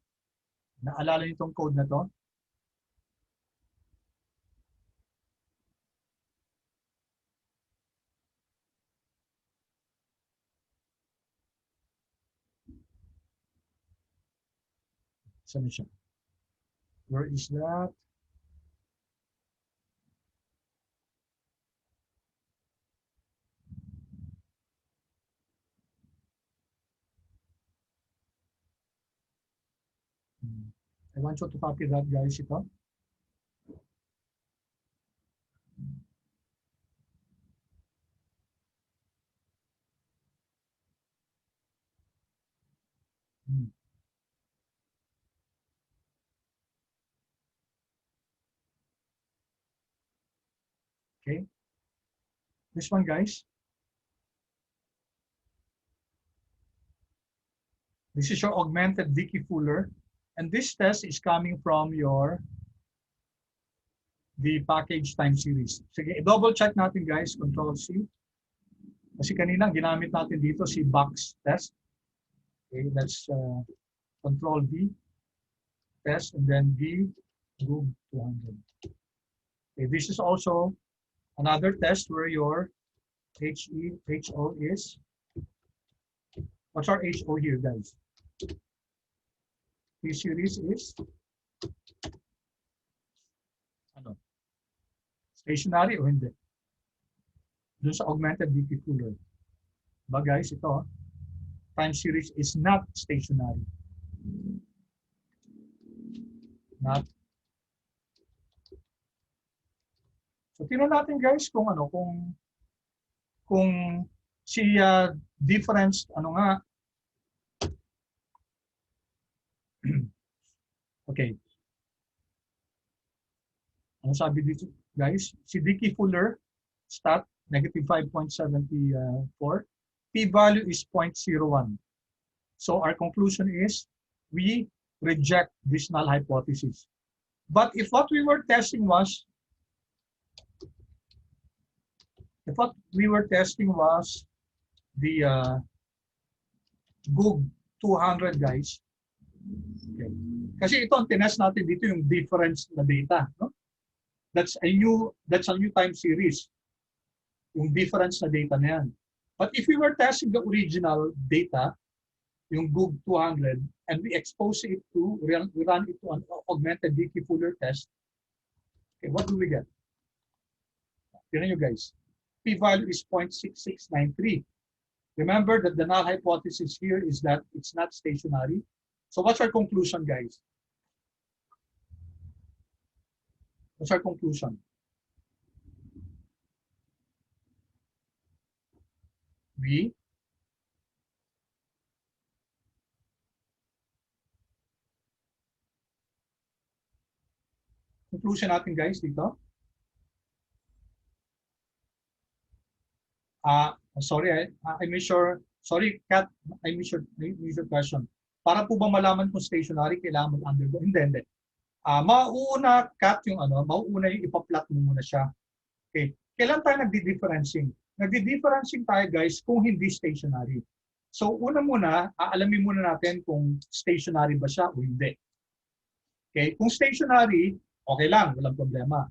Naalala niyo itong code na to? Saan siya? Where is that? I want you to copy that, guys, ito. Okay. This one, guys. This is your augmented Dickey-Fuller. And this test is coming from the package time series. Sige, double check natin, guys. Control C. Kasi kanina ginamit natin dito si box test. Okay, let's Control V test and then V group 200. Okay, this is also another test where your HO is. What's our HO here, guys? T series is ano? Stationary o hindi? Doon sa augmented Dickey-Fuller. Ba, guys, ito, time series is not stationary. Not. So tingnan natin, guys, kung ano, kung si difference ano nga. Okay. Ano sabi dito, guys? Si Dickey-Fuller stat negative 5.74. P-value is 0.01. So our conclusion is we reject this null hypothesis. But if what we were testing was the GUG 200, guys. Okay. Kasi ito ang tinest natin dito yung difference na data, no? That's a new time series. Yung difference na data na yan. But if we were testing the original data, yung GUG 200, and we expose it to, we run it to an augmented Dickey-Fuller test, okay, what do we get? Tignan nyo, guys. P-value is 0.6693. Remember that the null hypothesis here is that it's not stationary. So what's our conclusion, guys? What's our conclusion? Conclusion natin, guys, dito. Sorry, I missed your, sorry, Kat, I missed your question. Para po ba malaman kung stationary, kailangan mag-undergo? Hindi. Mauuna, Kat, mauuna yung ipa-plot mo muna siya. Okay. Kailan tayo nagdi-differencing? Nagdi-differencing tayo, guys, kung hindi stationary. So, una muna, aalamin muna natin kung stationary ba siya o hindi. Okay? Kung stationary, okay lang, walang problema.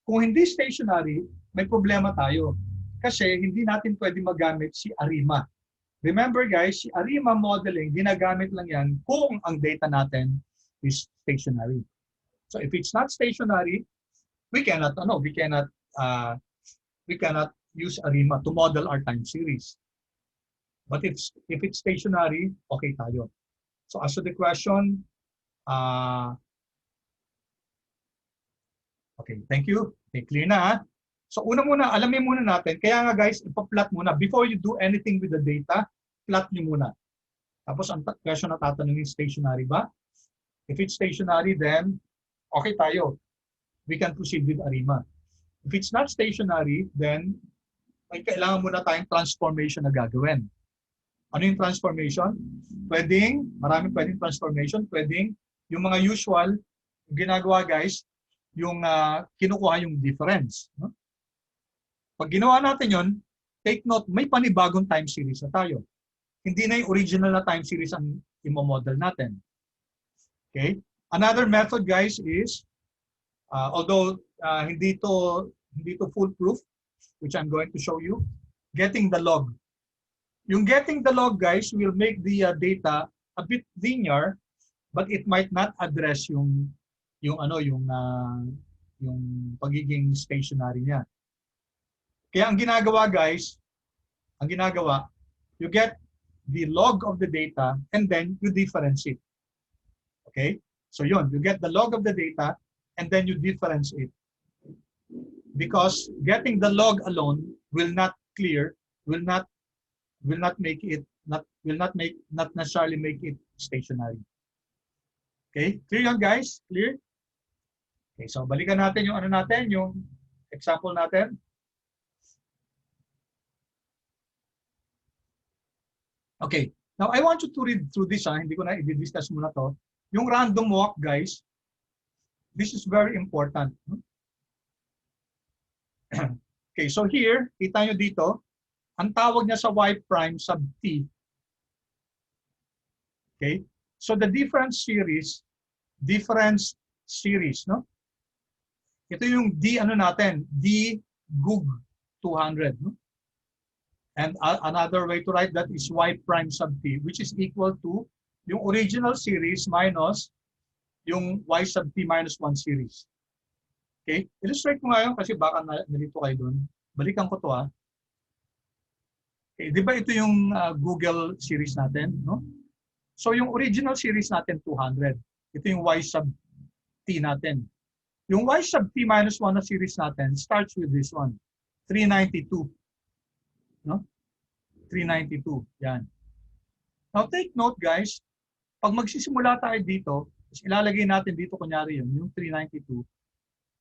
Kung hindi stationary, may problema tayo. Kasi hindi natin pwede magamit si ARIMA. Remember, guys, si ARIMA modeling, ginagamit lang yan kung ang data natin is stationary. So if it's not stationary, we cannot use ARIMA to model our time series. But if it's stationary, okay tayo. So as to the question, okay, thank you. Okay, clear na, ha? So una muna, alamin muna natin. Kaya nga, guys, ipa-plot muna. Before you do anything with the data, plot nyo muna. Tapos ang question na tatanungin, stationary ba? If it's stationary, then okay tayo. We can proceed with ARIMA. If it's not stationary, then may kailangan muna tayong transformation na gagawin. Ano yung transformation? Maraming pwedeng transformation. Pwedeng, yung mga usual, yung ginagawa guys, yung kinukuha yung difference. No? Pag ginawa natin yon, take note, may panibagong time series na tayo. Hindi na yung original na time series ang imo-model natin. Okay? Another method guys is, although hindi to foolproof, which I'm going to show you, getting the log. Yung getting the log, guys, will make the data a bit linear, but it might not address yung pagiging stationary niya. Kaya ang ginagawa, guys, you get the log of the data and then you difference it. Okay? So yun, you get the log of the data and then you difference it. Because getting the log alone will not necessarily make it stationary. Okay? Clear yan guys? Clear? Okay, so balikan natin yung yung example natin. Okay. Now I want you to read through this, hindi ko na i-discuss muna to. Yung random walk, guys, this is very important. Okay, so here, kita nyo dito, ang tawag niya sa y prime sub t. Okay? So the difference series, no? Ito yung D GUG 200, no? And another way to write that is y prime sub t, which is equal to yung original series minus yung y sub t minus 1 series. Okay? Illustrate ko ngayon kasi baka nalito kayo doon. Balikan ko to Okay, di ba ito yung Google series natin, no? So yung original series natin 200. Ito yung y sub t natin. Yung y sub t minus 1 na series natin starts with this one, 392. No? 392. Yan. Now take note guys, pag magsisimula tayo dito, ilalagay natin dito kunyari yung 392.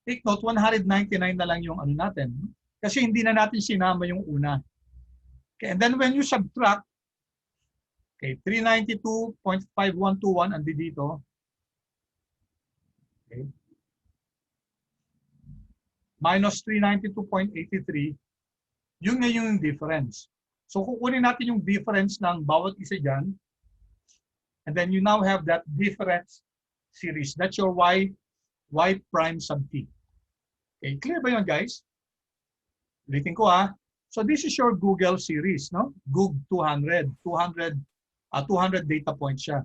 Take note, 199 na lang yung natin. Kasi hindi na natin sinama yung una. Okay, and then when you subtract, okay, 392.5121 andi dito. Okay. Minus 392.83, yun nga yung difference. So kukunin natin yung difference ng bawat isa dyan. And then you now have that difference series. That's your y prime sub t. Okay, clear ba yun guys? Ulitin ko So this is your Google series, no? GUG 200. 200 data points siya.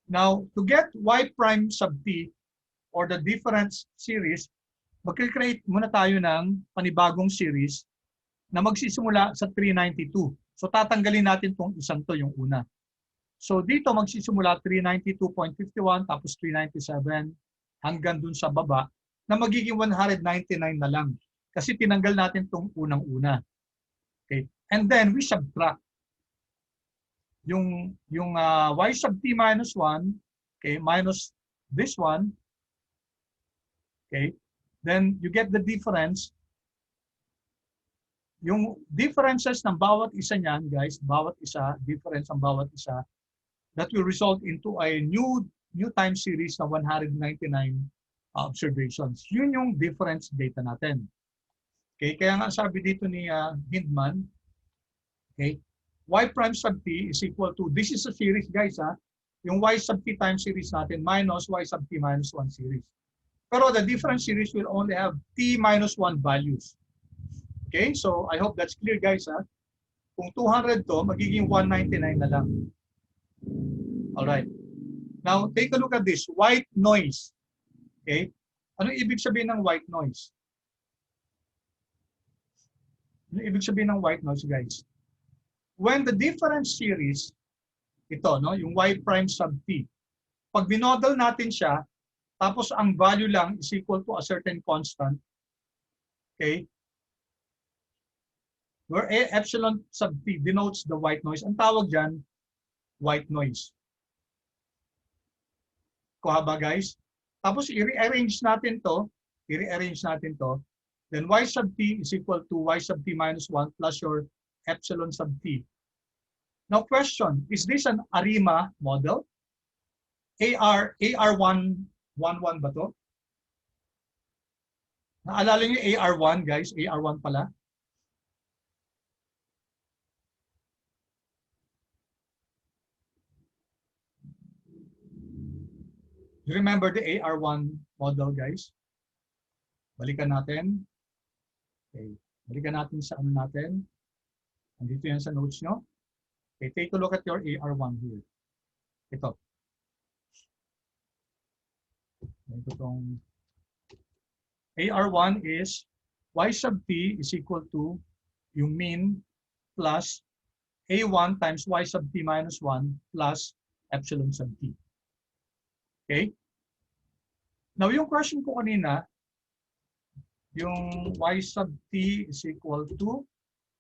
Now, to get y prime sub t or the difference series, mag-create muna tayo ng panibagong series na magsisimula sa 392. So tatanggalin natin tong isang to, yung una. So dito magsisimula 392.51 tapos 397 hanggang dun sa baba na magiging 199 na lang. Kasi tinanggal natin itong unang-una. Okay? And then we subtract yung y sub t minus 1, okay, minus this one. Okay? Then you get the difference. Yung differences ng bawat isa niyan, guys, difference ng bawat isa, that will result into a new time series na 199 observations. Yun yung difference data natin. Okay, kaya nga sabi dito ni Hindman, okay, y prime sub t is equal to, this is a series guys yung y sub t time series natin minus y sub t minus 1 series. Pero the difference series will only have t minus 1 values. Okay, so I hope that's clear guys Kung 200 to, magiging 199 na lang. Alright. Now, take a look at this, white noise. Okay, ano ibig sabihin ng white noise? Ano ibig sabihin ng white noise, guys? When the difference series, ito, no, yung y prime sub t, pag binodel natin siya, tapos ang value lang is equal to a certain constant, okay, where epsilon sub t denotes the white noise, ang tawag dyan, white noise. Kuha ba, guys? Tapos i-rearrange natin to, Then y sub t is equal to y sub t minus 1 plus your epsilon sub t. Now question, is this an ARIMA model? AR11 ba to? Naalala niyo AR1 guys? AR1 pala. You remember the AR1 model guys? Balikan natin. Okay. Balikan natin sa ano natin. Andito yan sa notes nyo. Okay, take a look at your AR1 here. Ito. Ito tong AR1 is y sub t is equal to yung mean plus A1 times y sub t minus 1 plus epsilon sub t. Okay? Now, yung question ko kanina, yung y sub t is equal to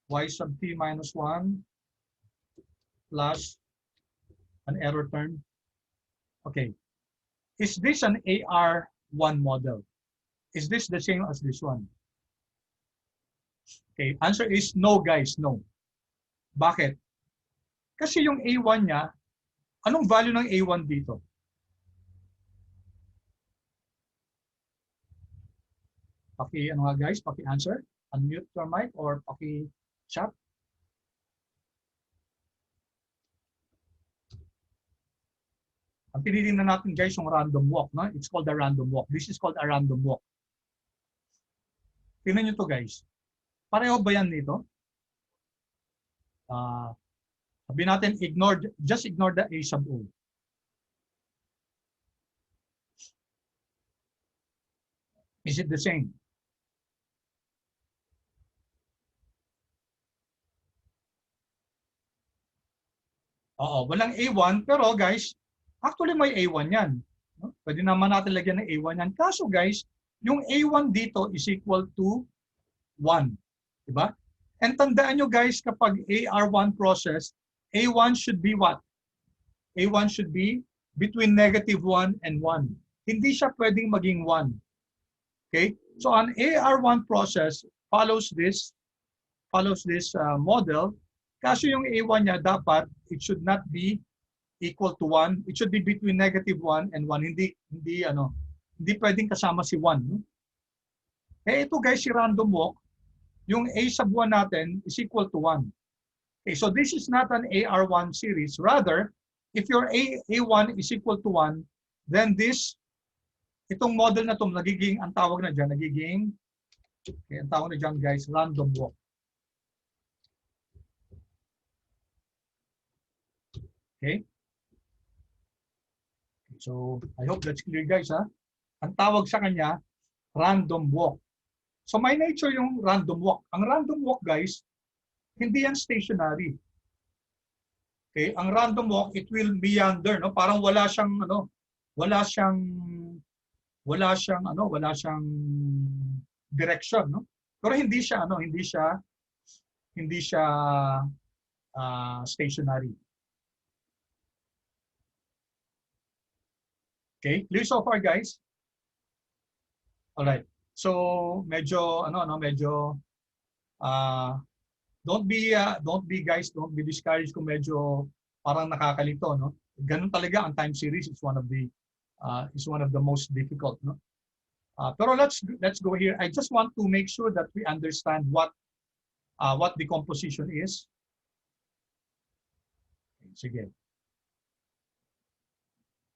y sub t minus 1 plus an error term. Okay. Is this an AR1 model? Is this the same as this one? Okay, answer is no guys, no. Bakit? Kasi yung A1 niya, anong value ng A1 dito? Ano nga guys, answer. Unmute your mic or chat. Ang tinitingnan natin guys yung random walk, no? It's called a random walk. This is called a random walk. Tingnan nyo to guys. Pareho ba yan nito? Sabi natin, just ignore the A sub O. Is it the same? Oo, walang A1, pero guys, actually may A1 yan. Pwede naman natin lagyan ng A1 yan. Kaso guys, yung A1 dito is equal to 1. Diba? And tandaan nyo guys, kapag AR1 process, A1 should be what? A1 should be between -1 and 1. Hindi siya pwedeng maging 1. Okay? So an AR1 process follows this model. Kaso yung A1 niya dapat, it should not be equal to 1. It should be between -1 and 1. Hindi pwedeng kasama si 1. No? Eh ito guys, si random walk, yung A sub 1 natin is equal to 1. Okay, so this is not an AR1 series. Rather, if your A1 is equal to 1, then itong model na to, ang tawag na dyan, ang tawag na dyan guys, random walk. Okay? So, I hope that's clear guys, ha? Ang tawag sa kanya, random walk. So, may nature yung random walk. Ang random walk, guys, hindi yan stationary. Okay? Ang random walk, it will meander, no? Parang wala siyang direction, no? Pero hindi siya stationary. Okay, clear so far, guys? All right. So don't be discouraged kung medyo parang nakakalito, no? Ganun talaga ang time series is one of the most difficult, no? Pero let's go here. I just want to make sure that we understand what decomposition is. Okay, sige.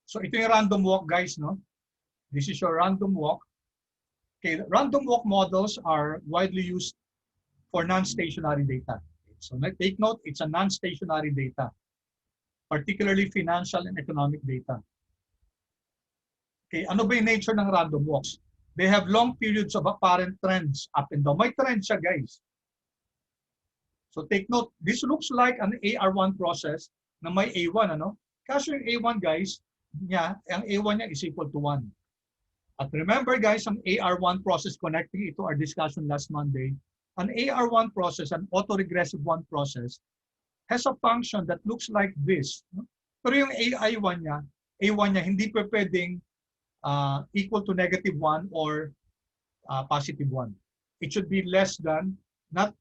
So ito yung random walk, guys, no? This is your random walk. Okay, random walk models are widely used for non-stationary data. So take note, it's a non-stationary data, particularly financial and economic data. Okay, ano ba yung nature ng random walks? They have long periods of apparent trends up and down. May trend siya, guys. So take note, this looks like an AR1 process na may A1, ano? Kaso yung A1, guys, ang A1 niya is equal to 1. At remember guys, ang AR1 process, connecting ito our discussion last Monday, an AR1 process, an autoregressive 1 process, has a function that looks like this. Pero yung A1 niya, hindi pa pwedeng equal to -1 or +1. it should be less than, not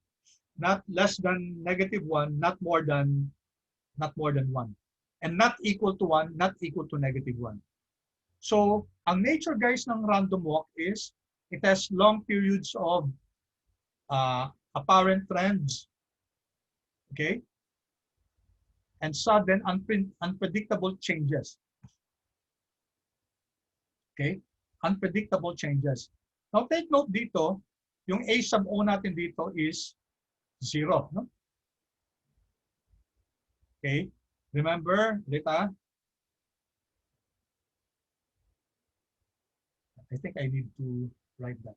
less than -1, not more than 1. And not equal to 1, not equal to -1. So, ang nature guys ng random walk is it has long periods of apparent trends, okay? And sudden unpredictable changes. Okay? Unpredictable changes. Now take note dito, yung A sub O natin dito is 0. No? Okay? Remember, Rita? I think I need to write that.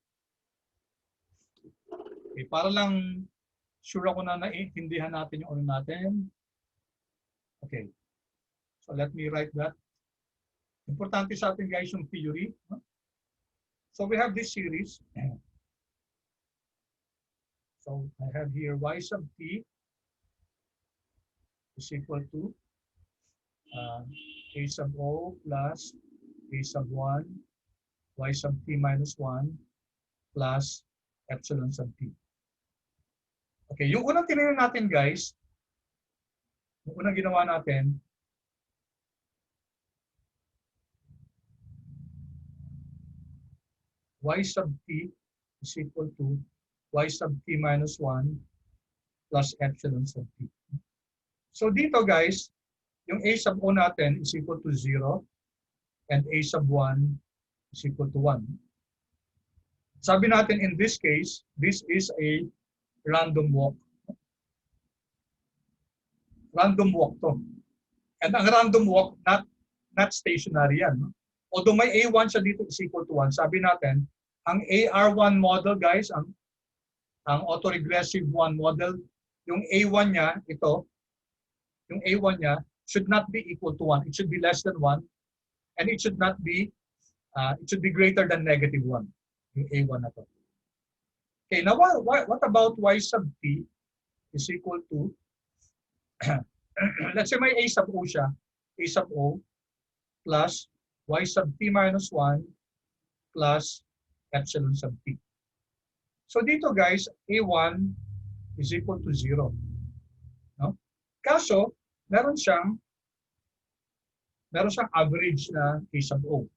Okay, para lang sure ako na naiintindihan natin yung ano natin. Okay. So let me write that. Importante sa atin guys yung theory. No? So we have this series. So I have here y sub t is equal to a sub o plus a sub 1 y sub t minus 1 plus epsilon sub t. Okay, yung unang tinignan natin guys, yung unang ginawa natin, y sub t is equal to y sub t minus 1 plus epsilon sub t. So dito guys, yung a sub o natin is equal to 0 and a sub 1 is equal to 1. Sabi natin in this case, this is a random walk. Random walk to. And ang random walk, not stationary yan. No? Although may A1 siya dito is equal to 1, sabi natin, ang AR1 model guys, ang autoregressive 1 model, yung A1 niya, ito, yung A1 niya should not be equal to 1. It should be less than 1. And it should not be, it should be greater than -1, yung A1 na to. Okay, now what about y sub t is equal to, let's say may a sub o siya, a sub o plus y sub t minus 1 plus epsilon sub t. So dito guys, a1 is equal to 0. No? Kaso, meron siyang average na a sub o.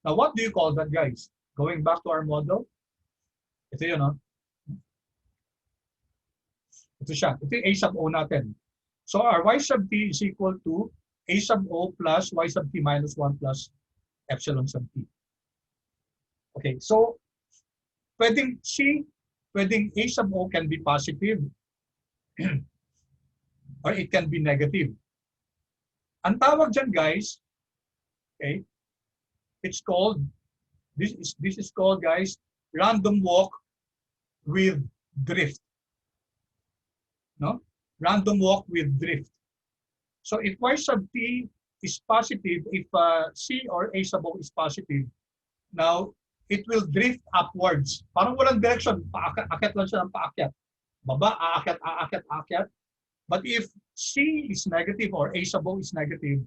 Now what do you call that guys? Going back to our model, ito yun, no? Ito siya. Ito yung a sub o natin. So our y sub t is equal to a sub o plus y sub t minus 1 plus epsilon sub t. Okay, so pwedeng a sub o can be positive or it can be negative. Ang tawag dyan guys, okay, it's called, this is called guys, random walk with drift. No? Random walk with drift. So if y sub t is positive, if c or a sub o is positive, now it will drift upwards. Parang walang direction, paakyat lang siya ng paakyat. Baba, aakyat. But if c is negative or a sub o is negative,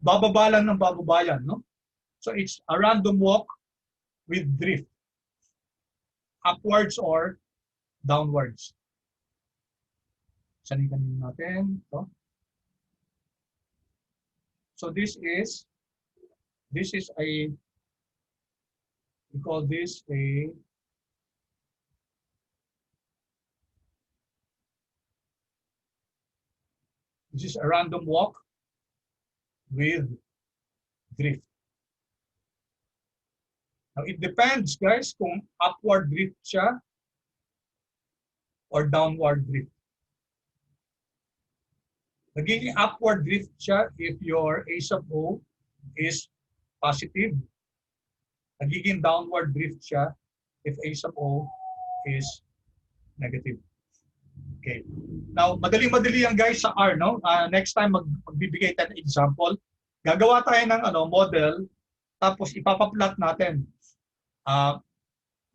bababa lang ng bababa yan, no? So it's a random walk with drift. Upwards or downwards. Salikan natin ito. So this is a, we call this a random walk with drift. Now it depends guys kung upward drift siya or downward drift. Nagiging upward drift siya if your a sub o is positive. Nagiging downward drift siya if a sub o is negative. Okay. Now, madali-madali yan guys sa R, no? Next time magbibigay tayo ng example. Gagawa tayo ng model, tapos ipapaplot natin.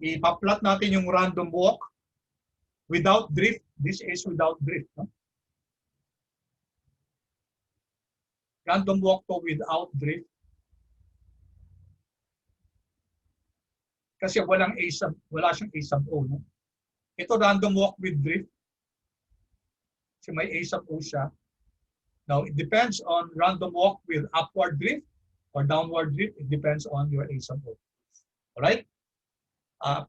Ipaplot natin yung random walk without drift. This is without drift, no? Random walk to without drift. Kasi wala siyang A sub O. No? Ito random walk with drift. Kasi may A sub O siya. Now, it depends on random walk with upward drift or downward drift. It depends on your A sub O. Alright?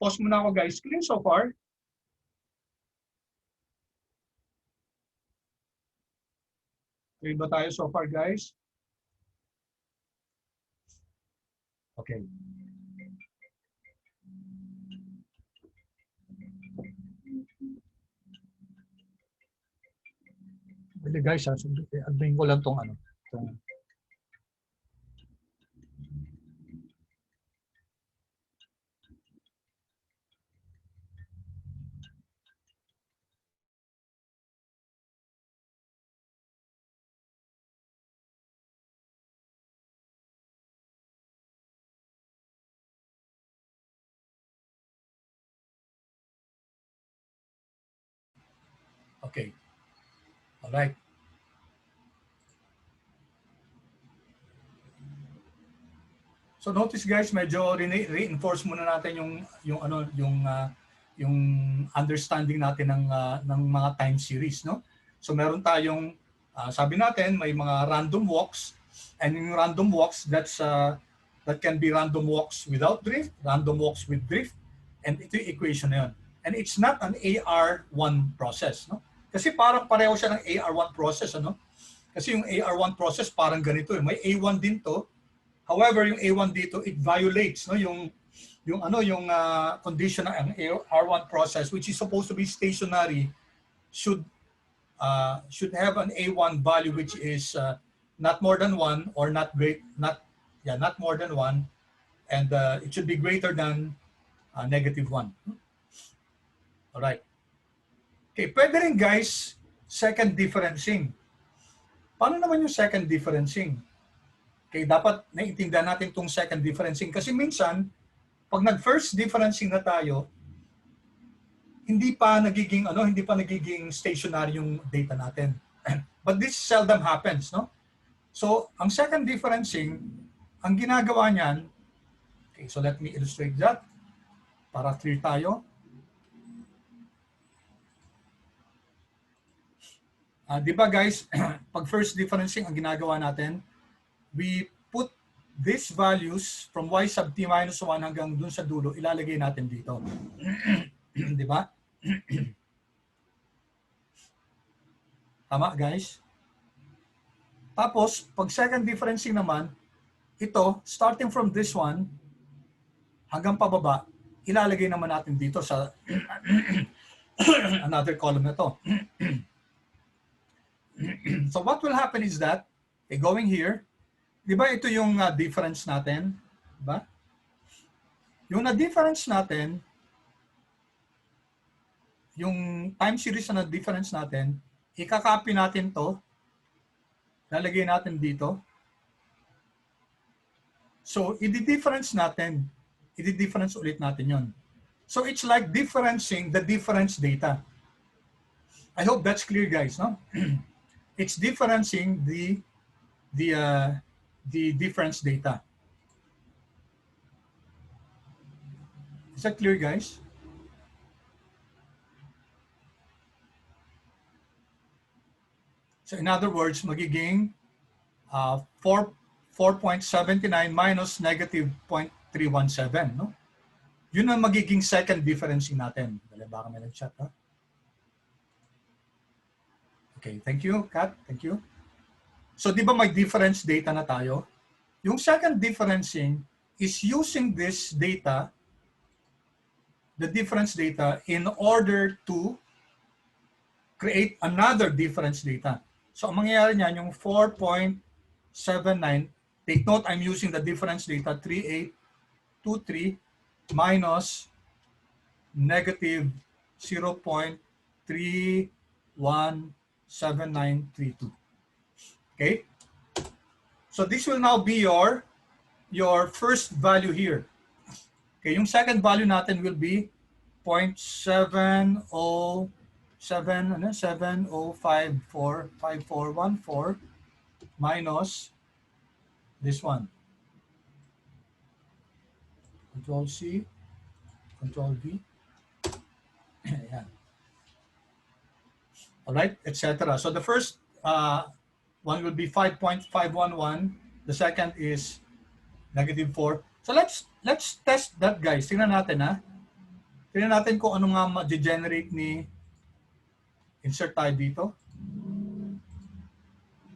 Pause muna ako guys. Clear so far? Clear ba tayo so far guys? Okay. Pwede guys, admin ko lang tong ano. Okay. All right. So notice guys, medyo reinforce muna natin yung understanding natin ng mga time series, no? So meron tayong sabi natin may mga random walks, and yung random walks that can be random walks without drift, random walks with drift, and ito yung equation na yun. And it's not an AR1 process, no? Kasi parang pareho siya ng AR1 process, ano? Kasi yung AR1 process parang ganito, may A1 din to. However, yung A1 dito, it violates, no, yung condition ng R1 process, which is supposed to be stationary, should have an A1 value which is not more than 1 or not more than 1, and it should be greater than -1. All right. Okay, pwede rin guys second differencing. Paano naman yung second differencing? Okay, dapat naiintindihan natin itong second differencing kasi minsan, pag nag-first differencing na tayo, hindi pa nagiging stationary yung data natin. But this seldom happens, no? So, ang second differencing, ang ginagawa niyan, okay, so let me illustrate that para clear tayo. Di ba guys, pag first differencing ang ginagawa natin, we put these values from y sub t minus 1 hanggang dun sa dulo, ilalagay natin dito. Di ba? Tama, guys? Tapos, pag second differencing naman, ito, starting from this one, hanggang pababa, ilalagay naman natin dito sa another column na to. So what will happen is that, okay, going here, di ba ito yung difference natin? Diba? Yung na-difference natin, yung time series na na-difference natin, ikakopy natin to, lalagay natin dito. So, i-difference ulit natin yon. So, it's like differencing the difference data. I hope that's clear, guys, no? It's differencing the difference data. Is that clear, guys? So in other words, magiging 4.79 minus negative 0.317, no? Yun ang magiging second differencing natin. Dali, baka may nag-chat, ha? Okay, thank you, Kat. Thank you. So di ba may difference data na tayo? Yung second differencing is using this data, the difference data, in order to create another difference data. So ang mangyayari niyan, yung 4.79, take note, I'm using the difference data 3823 minus negative 0.317932. Okay? So this will now be your first value here. Okay, yung second value natin will be 0.70545414 minus this one. Control C. Control V. Ayan. All right, etc. So the first one will be 5.511. The second is -4. So let's test that, guys. Tingnan natin, ha. Tingnan natin kung ano nga ma-generate ni, insert tayo dito.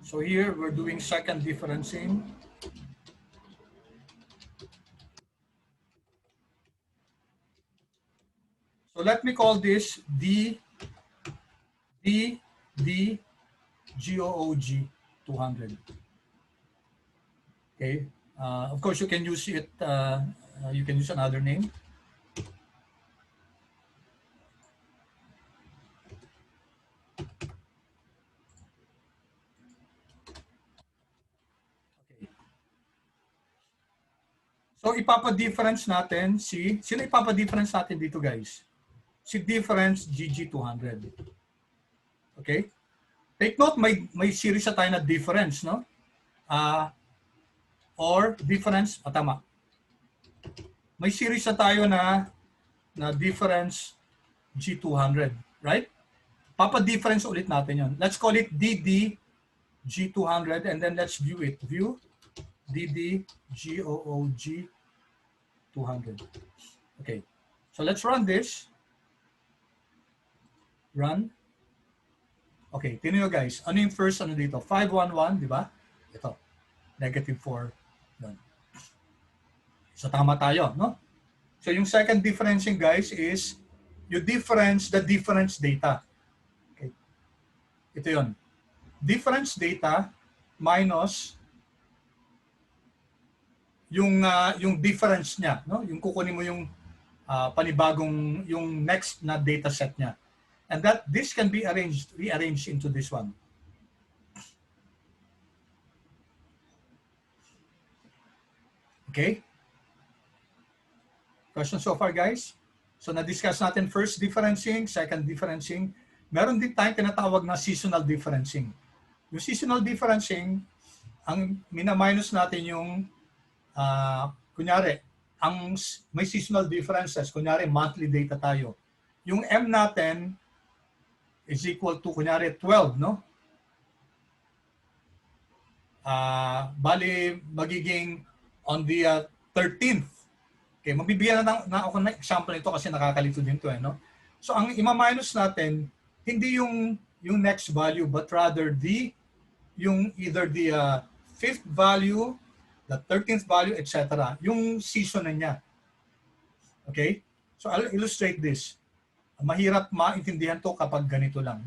So here we're doing second differencing. So let me call this DDGOOG 200. Okay. Of course, you can use it. You can use another name. Okay. So ipapa-difference natin sino ipapa-difference natin dito, guys? Si difference GG200. Okay? Take note, may series na tayo na difference, no? Or difference, tama. May series na tayo na difference G200, right? Papa-difference ulit natin yon. Let's call it DD G200 and then let's view it. View DD GOOG 200. Okay. So let's run this. Run. Okay, tingnan nyo, guys. Ano yung first ano dito? 511, di ba? Ito. -4. Yun. So tama tayo, no? So yung second differencing, guys, is you difference the difference data. Okay. Ito yun. Difference data minus yung difference niya, no? Yung kukunin mo yung panibagong yung next na data set niya. And that this can be rearranged into this one. Okay? Question so far, guys? So na-discuss natin first differencing, second differencing. Meron din tayong tinatawag na seasonal differencing. Yung seasonal differencing, ang mina-minus natin yung kunyari, may seasonal differences, kunyari monthly data tayo. Yung M natin is equal to, kunyari, 12, no? Bali, magiging on the 13th. Okay, magbibigyan na ako ng example nito kasi nakakalito din to, no? So, ang ima-minus natin, hindi yung next value, but rather yung either the 5th value, the 13th value, etc. Yung season na niya. Okay? So, I'll illustrate this. Mahirap maintindihan to kapag ganito lang.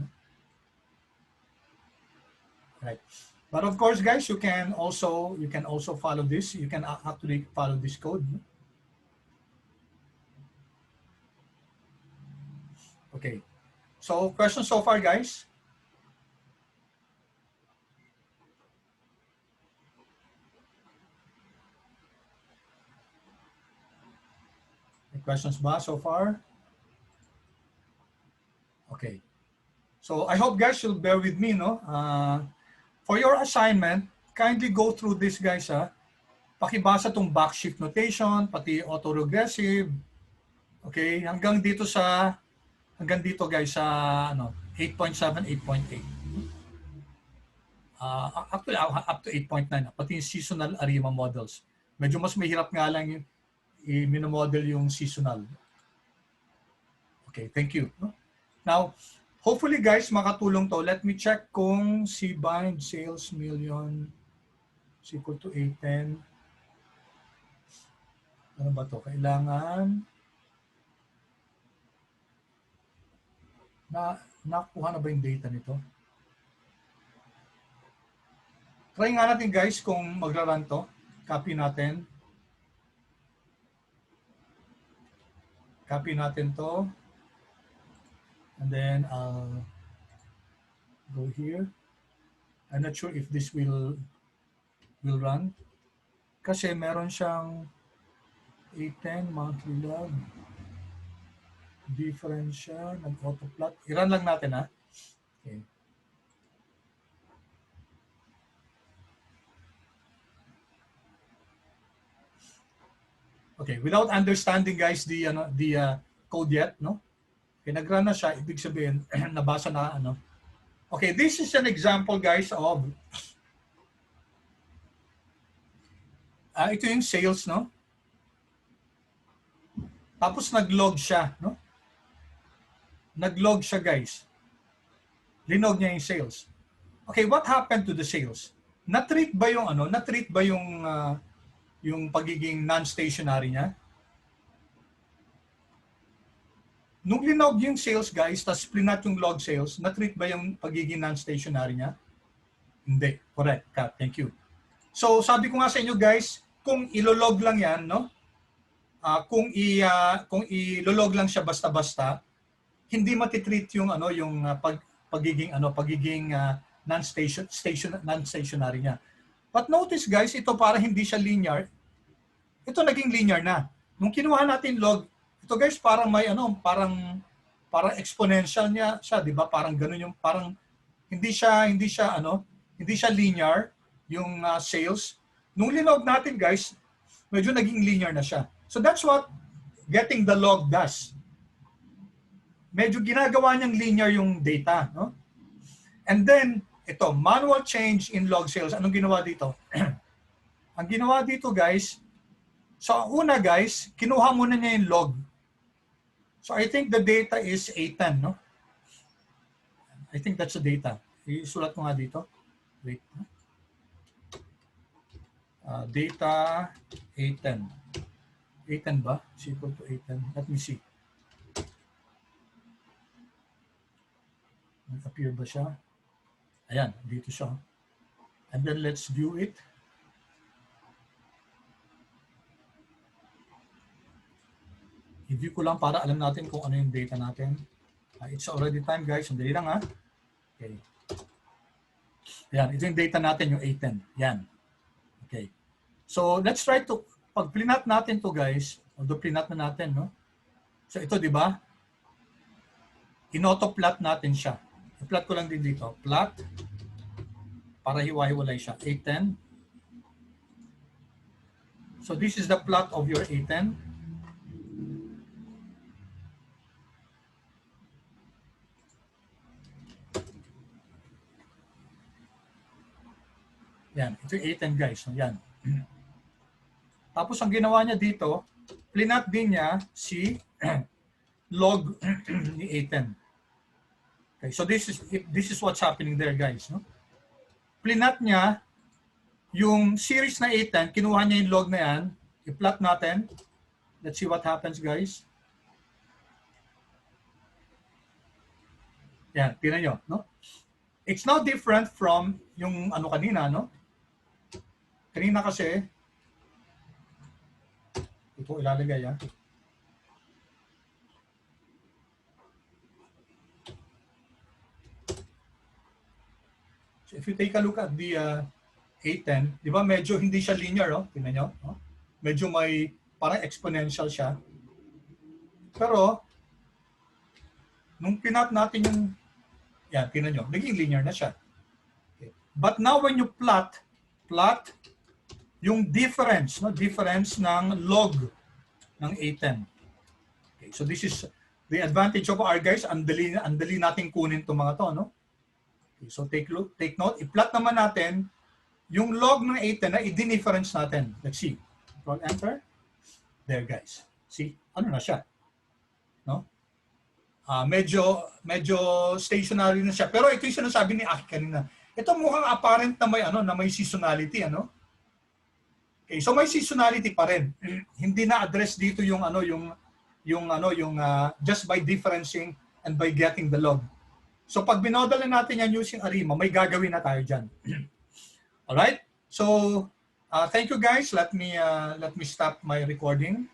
Right. But of course, guys, you can also follow this. You can actually follow this code. Okay. So, questions so far, guys? Any questions ba so far? Okay. So, I hope, guys, you'll bear with me, no? For your assignment, kindly go through this, guys, ha? Pakibasa tong backshift notation, pati autoregressive. Okay? Hanggang dito, guys, sa 8.7, 8.8. Actually, up to 8.9, pati yung seasonal ARIMA models. Medyo mas mahirap nga lang yung i-minomodel yung seasonal. Okay, thank you. Now, hopefully, guys, makatulong to. Let me check kung si bind sales million is equal to 810. Ano ba to? Kailangan nakuha na ba yung data nito? Try nga natin, guys, kung magra-run to. Copy natin. Copy natin to. And then I'll go here. I'm not sure if this will run. Kasi meron siyang 810 monthly log. Difference siya. Nag-autoplot. I-run lang natin, ha? Okay. Okay, without understanding guys the code yet, no? Okay, nag-run na siya, ibig sabihin nabasa na ano. Okay, this is an example guys of ito yung sales, no? Tapos nag-log siya, no? Nag-log siya guys. Linog niya yung sales. Okay, what happened to the sales? Na-treat ba yung ano? Na-treat ba yung pagiging non-stationary niya? Nung linog yung sales guys, tapos plinat yung log sales, na-treat ba yung pagiging non-stationary niya? Hindi. Correct, Kat. Thank you. So, sabi ko nga sa inyo guys, kung ilolog lang yan, no? Kung ilolog lang siya basta-basta, hindi matitreat yung pagiging non-stationary niya. But notice guys, ito para hindi siya linear, ito naging linear na. Nung kinuha natin log, ito guys parang may parang exponential niya siya, 'di ba? Parang ganoon yung parang hindi siya linear yung sales. Nung linog natin guys, medyo naging linear na siya. So that's what getting the log does. Medyo ginagawa niyang linear yung data, no? And then ito, manual change in log sales. Anong ginawa dito? Ang ginawa dito guys, so una guys, kinuha muna niya yung log. So I think the data is A10, no? I think that's the data. Isulat ko nga dito. Wait. Data A10. A10 ba? Is equal to A10. Let me see. Nag-appear ba siya? Ayan, dito siya. And then let's view it. I-view ko lang para alam natin kung ano yung data natin. It's already time guys. Sandali lang ha. Okay. Ayan, ito yung data natin, yung A10. Yan. Okay. So let's try to, pag plinat natin to guys, although plinat na natin, no? So ito, di ba? Inoto-plot natin siya. I-plot ko lang din dito. Plot. Para hiwa-hiwalay siya. A10. So this is the plot of your A10. Yan, ito yung A10 guys. Yan. Tapos ang ginawa niya dito, plinat din niya si log ni A10. Okay, so this is what's happening there guys. No? Plinat niya yung series na A10, kinuha niya yung log na yan, i-plot natin. Let's see what happens guys. Yan, tingnan nyo. No? It's now different from yung ano kanina, no? Kanina kasi, ito ilalagay yan. So if you take a look at the A10, di ba medyo hindi siya linear, oh? Tingnan nyo. Oh? Medyo may parang exponential siya. Pero, nung pinat natin yung, yan, tingnan nyo, naging linear na siya. Okay. But now when you plot yung difference, no? Difference ng log ng A10. Okay, so this is the advantage of R guys, ang dali nating kunin itong mga to, no? Okay, so take note, i-plot naman natin yung log ng A10 na i-difference natin. Let's see. Control enter. There guys. See, ano na siya? No? Medyo stationary na siya. Pero ito yung sinasabi ni Aki kanina. Ito mukhang apparent na may seasonality, ano? Okay, so may seasonality pa rin. Hindi na address dito yung just by differencing and by getting the log. So pag binodal na natin yan using Arima, may gagawin na tayo diyan. All right? So thank you guys. Let me stop my recording.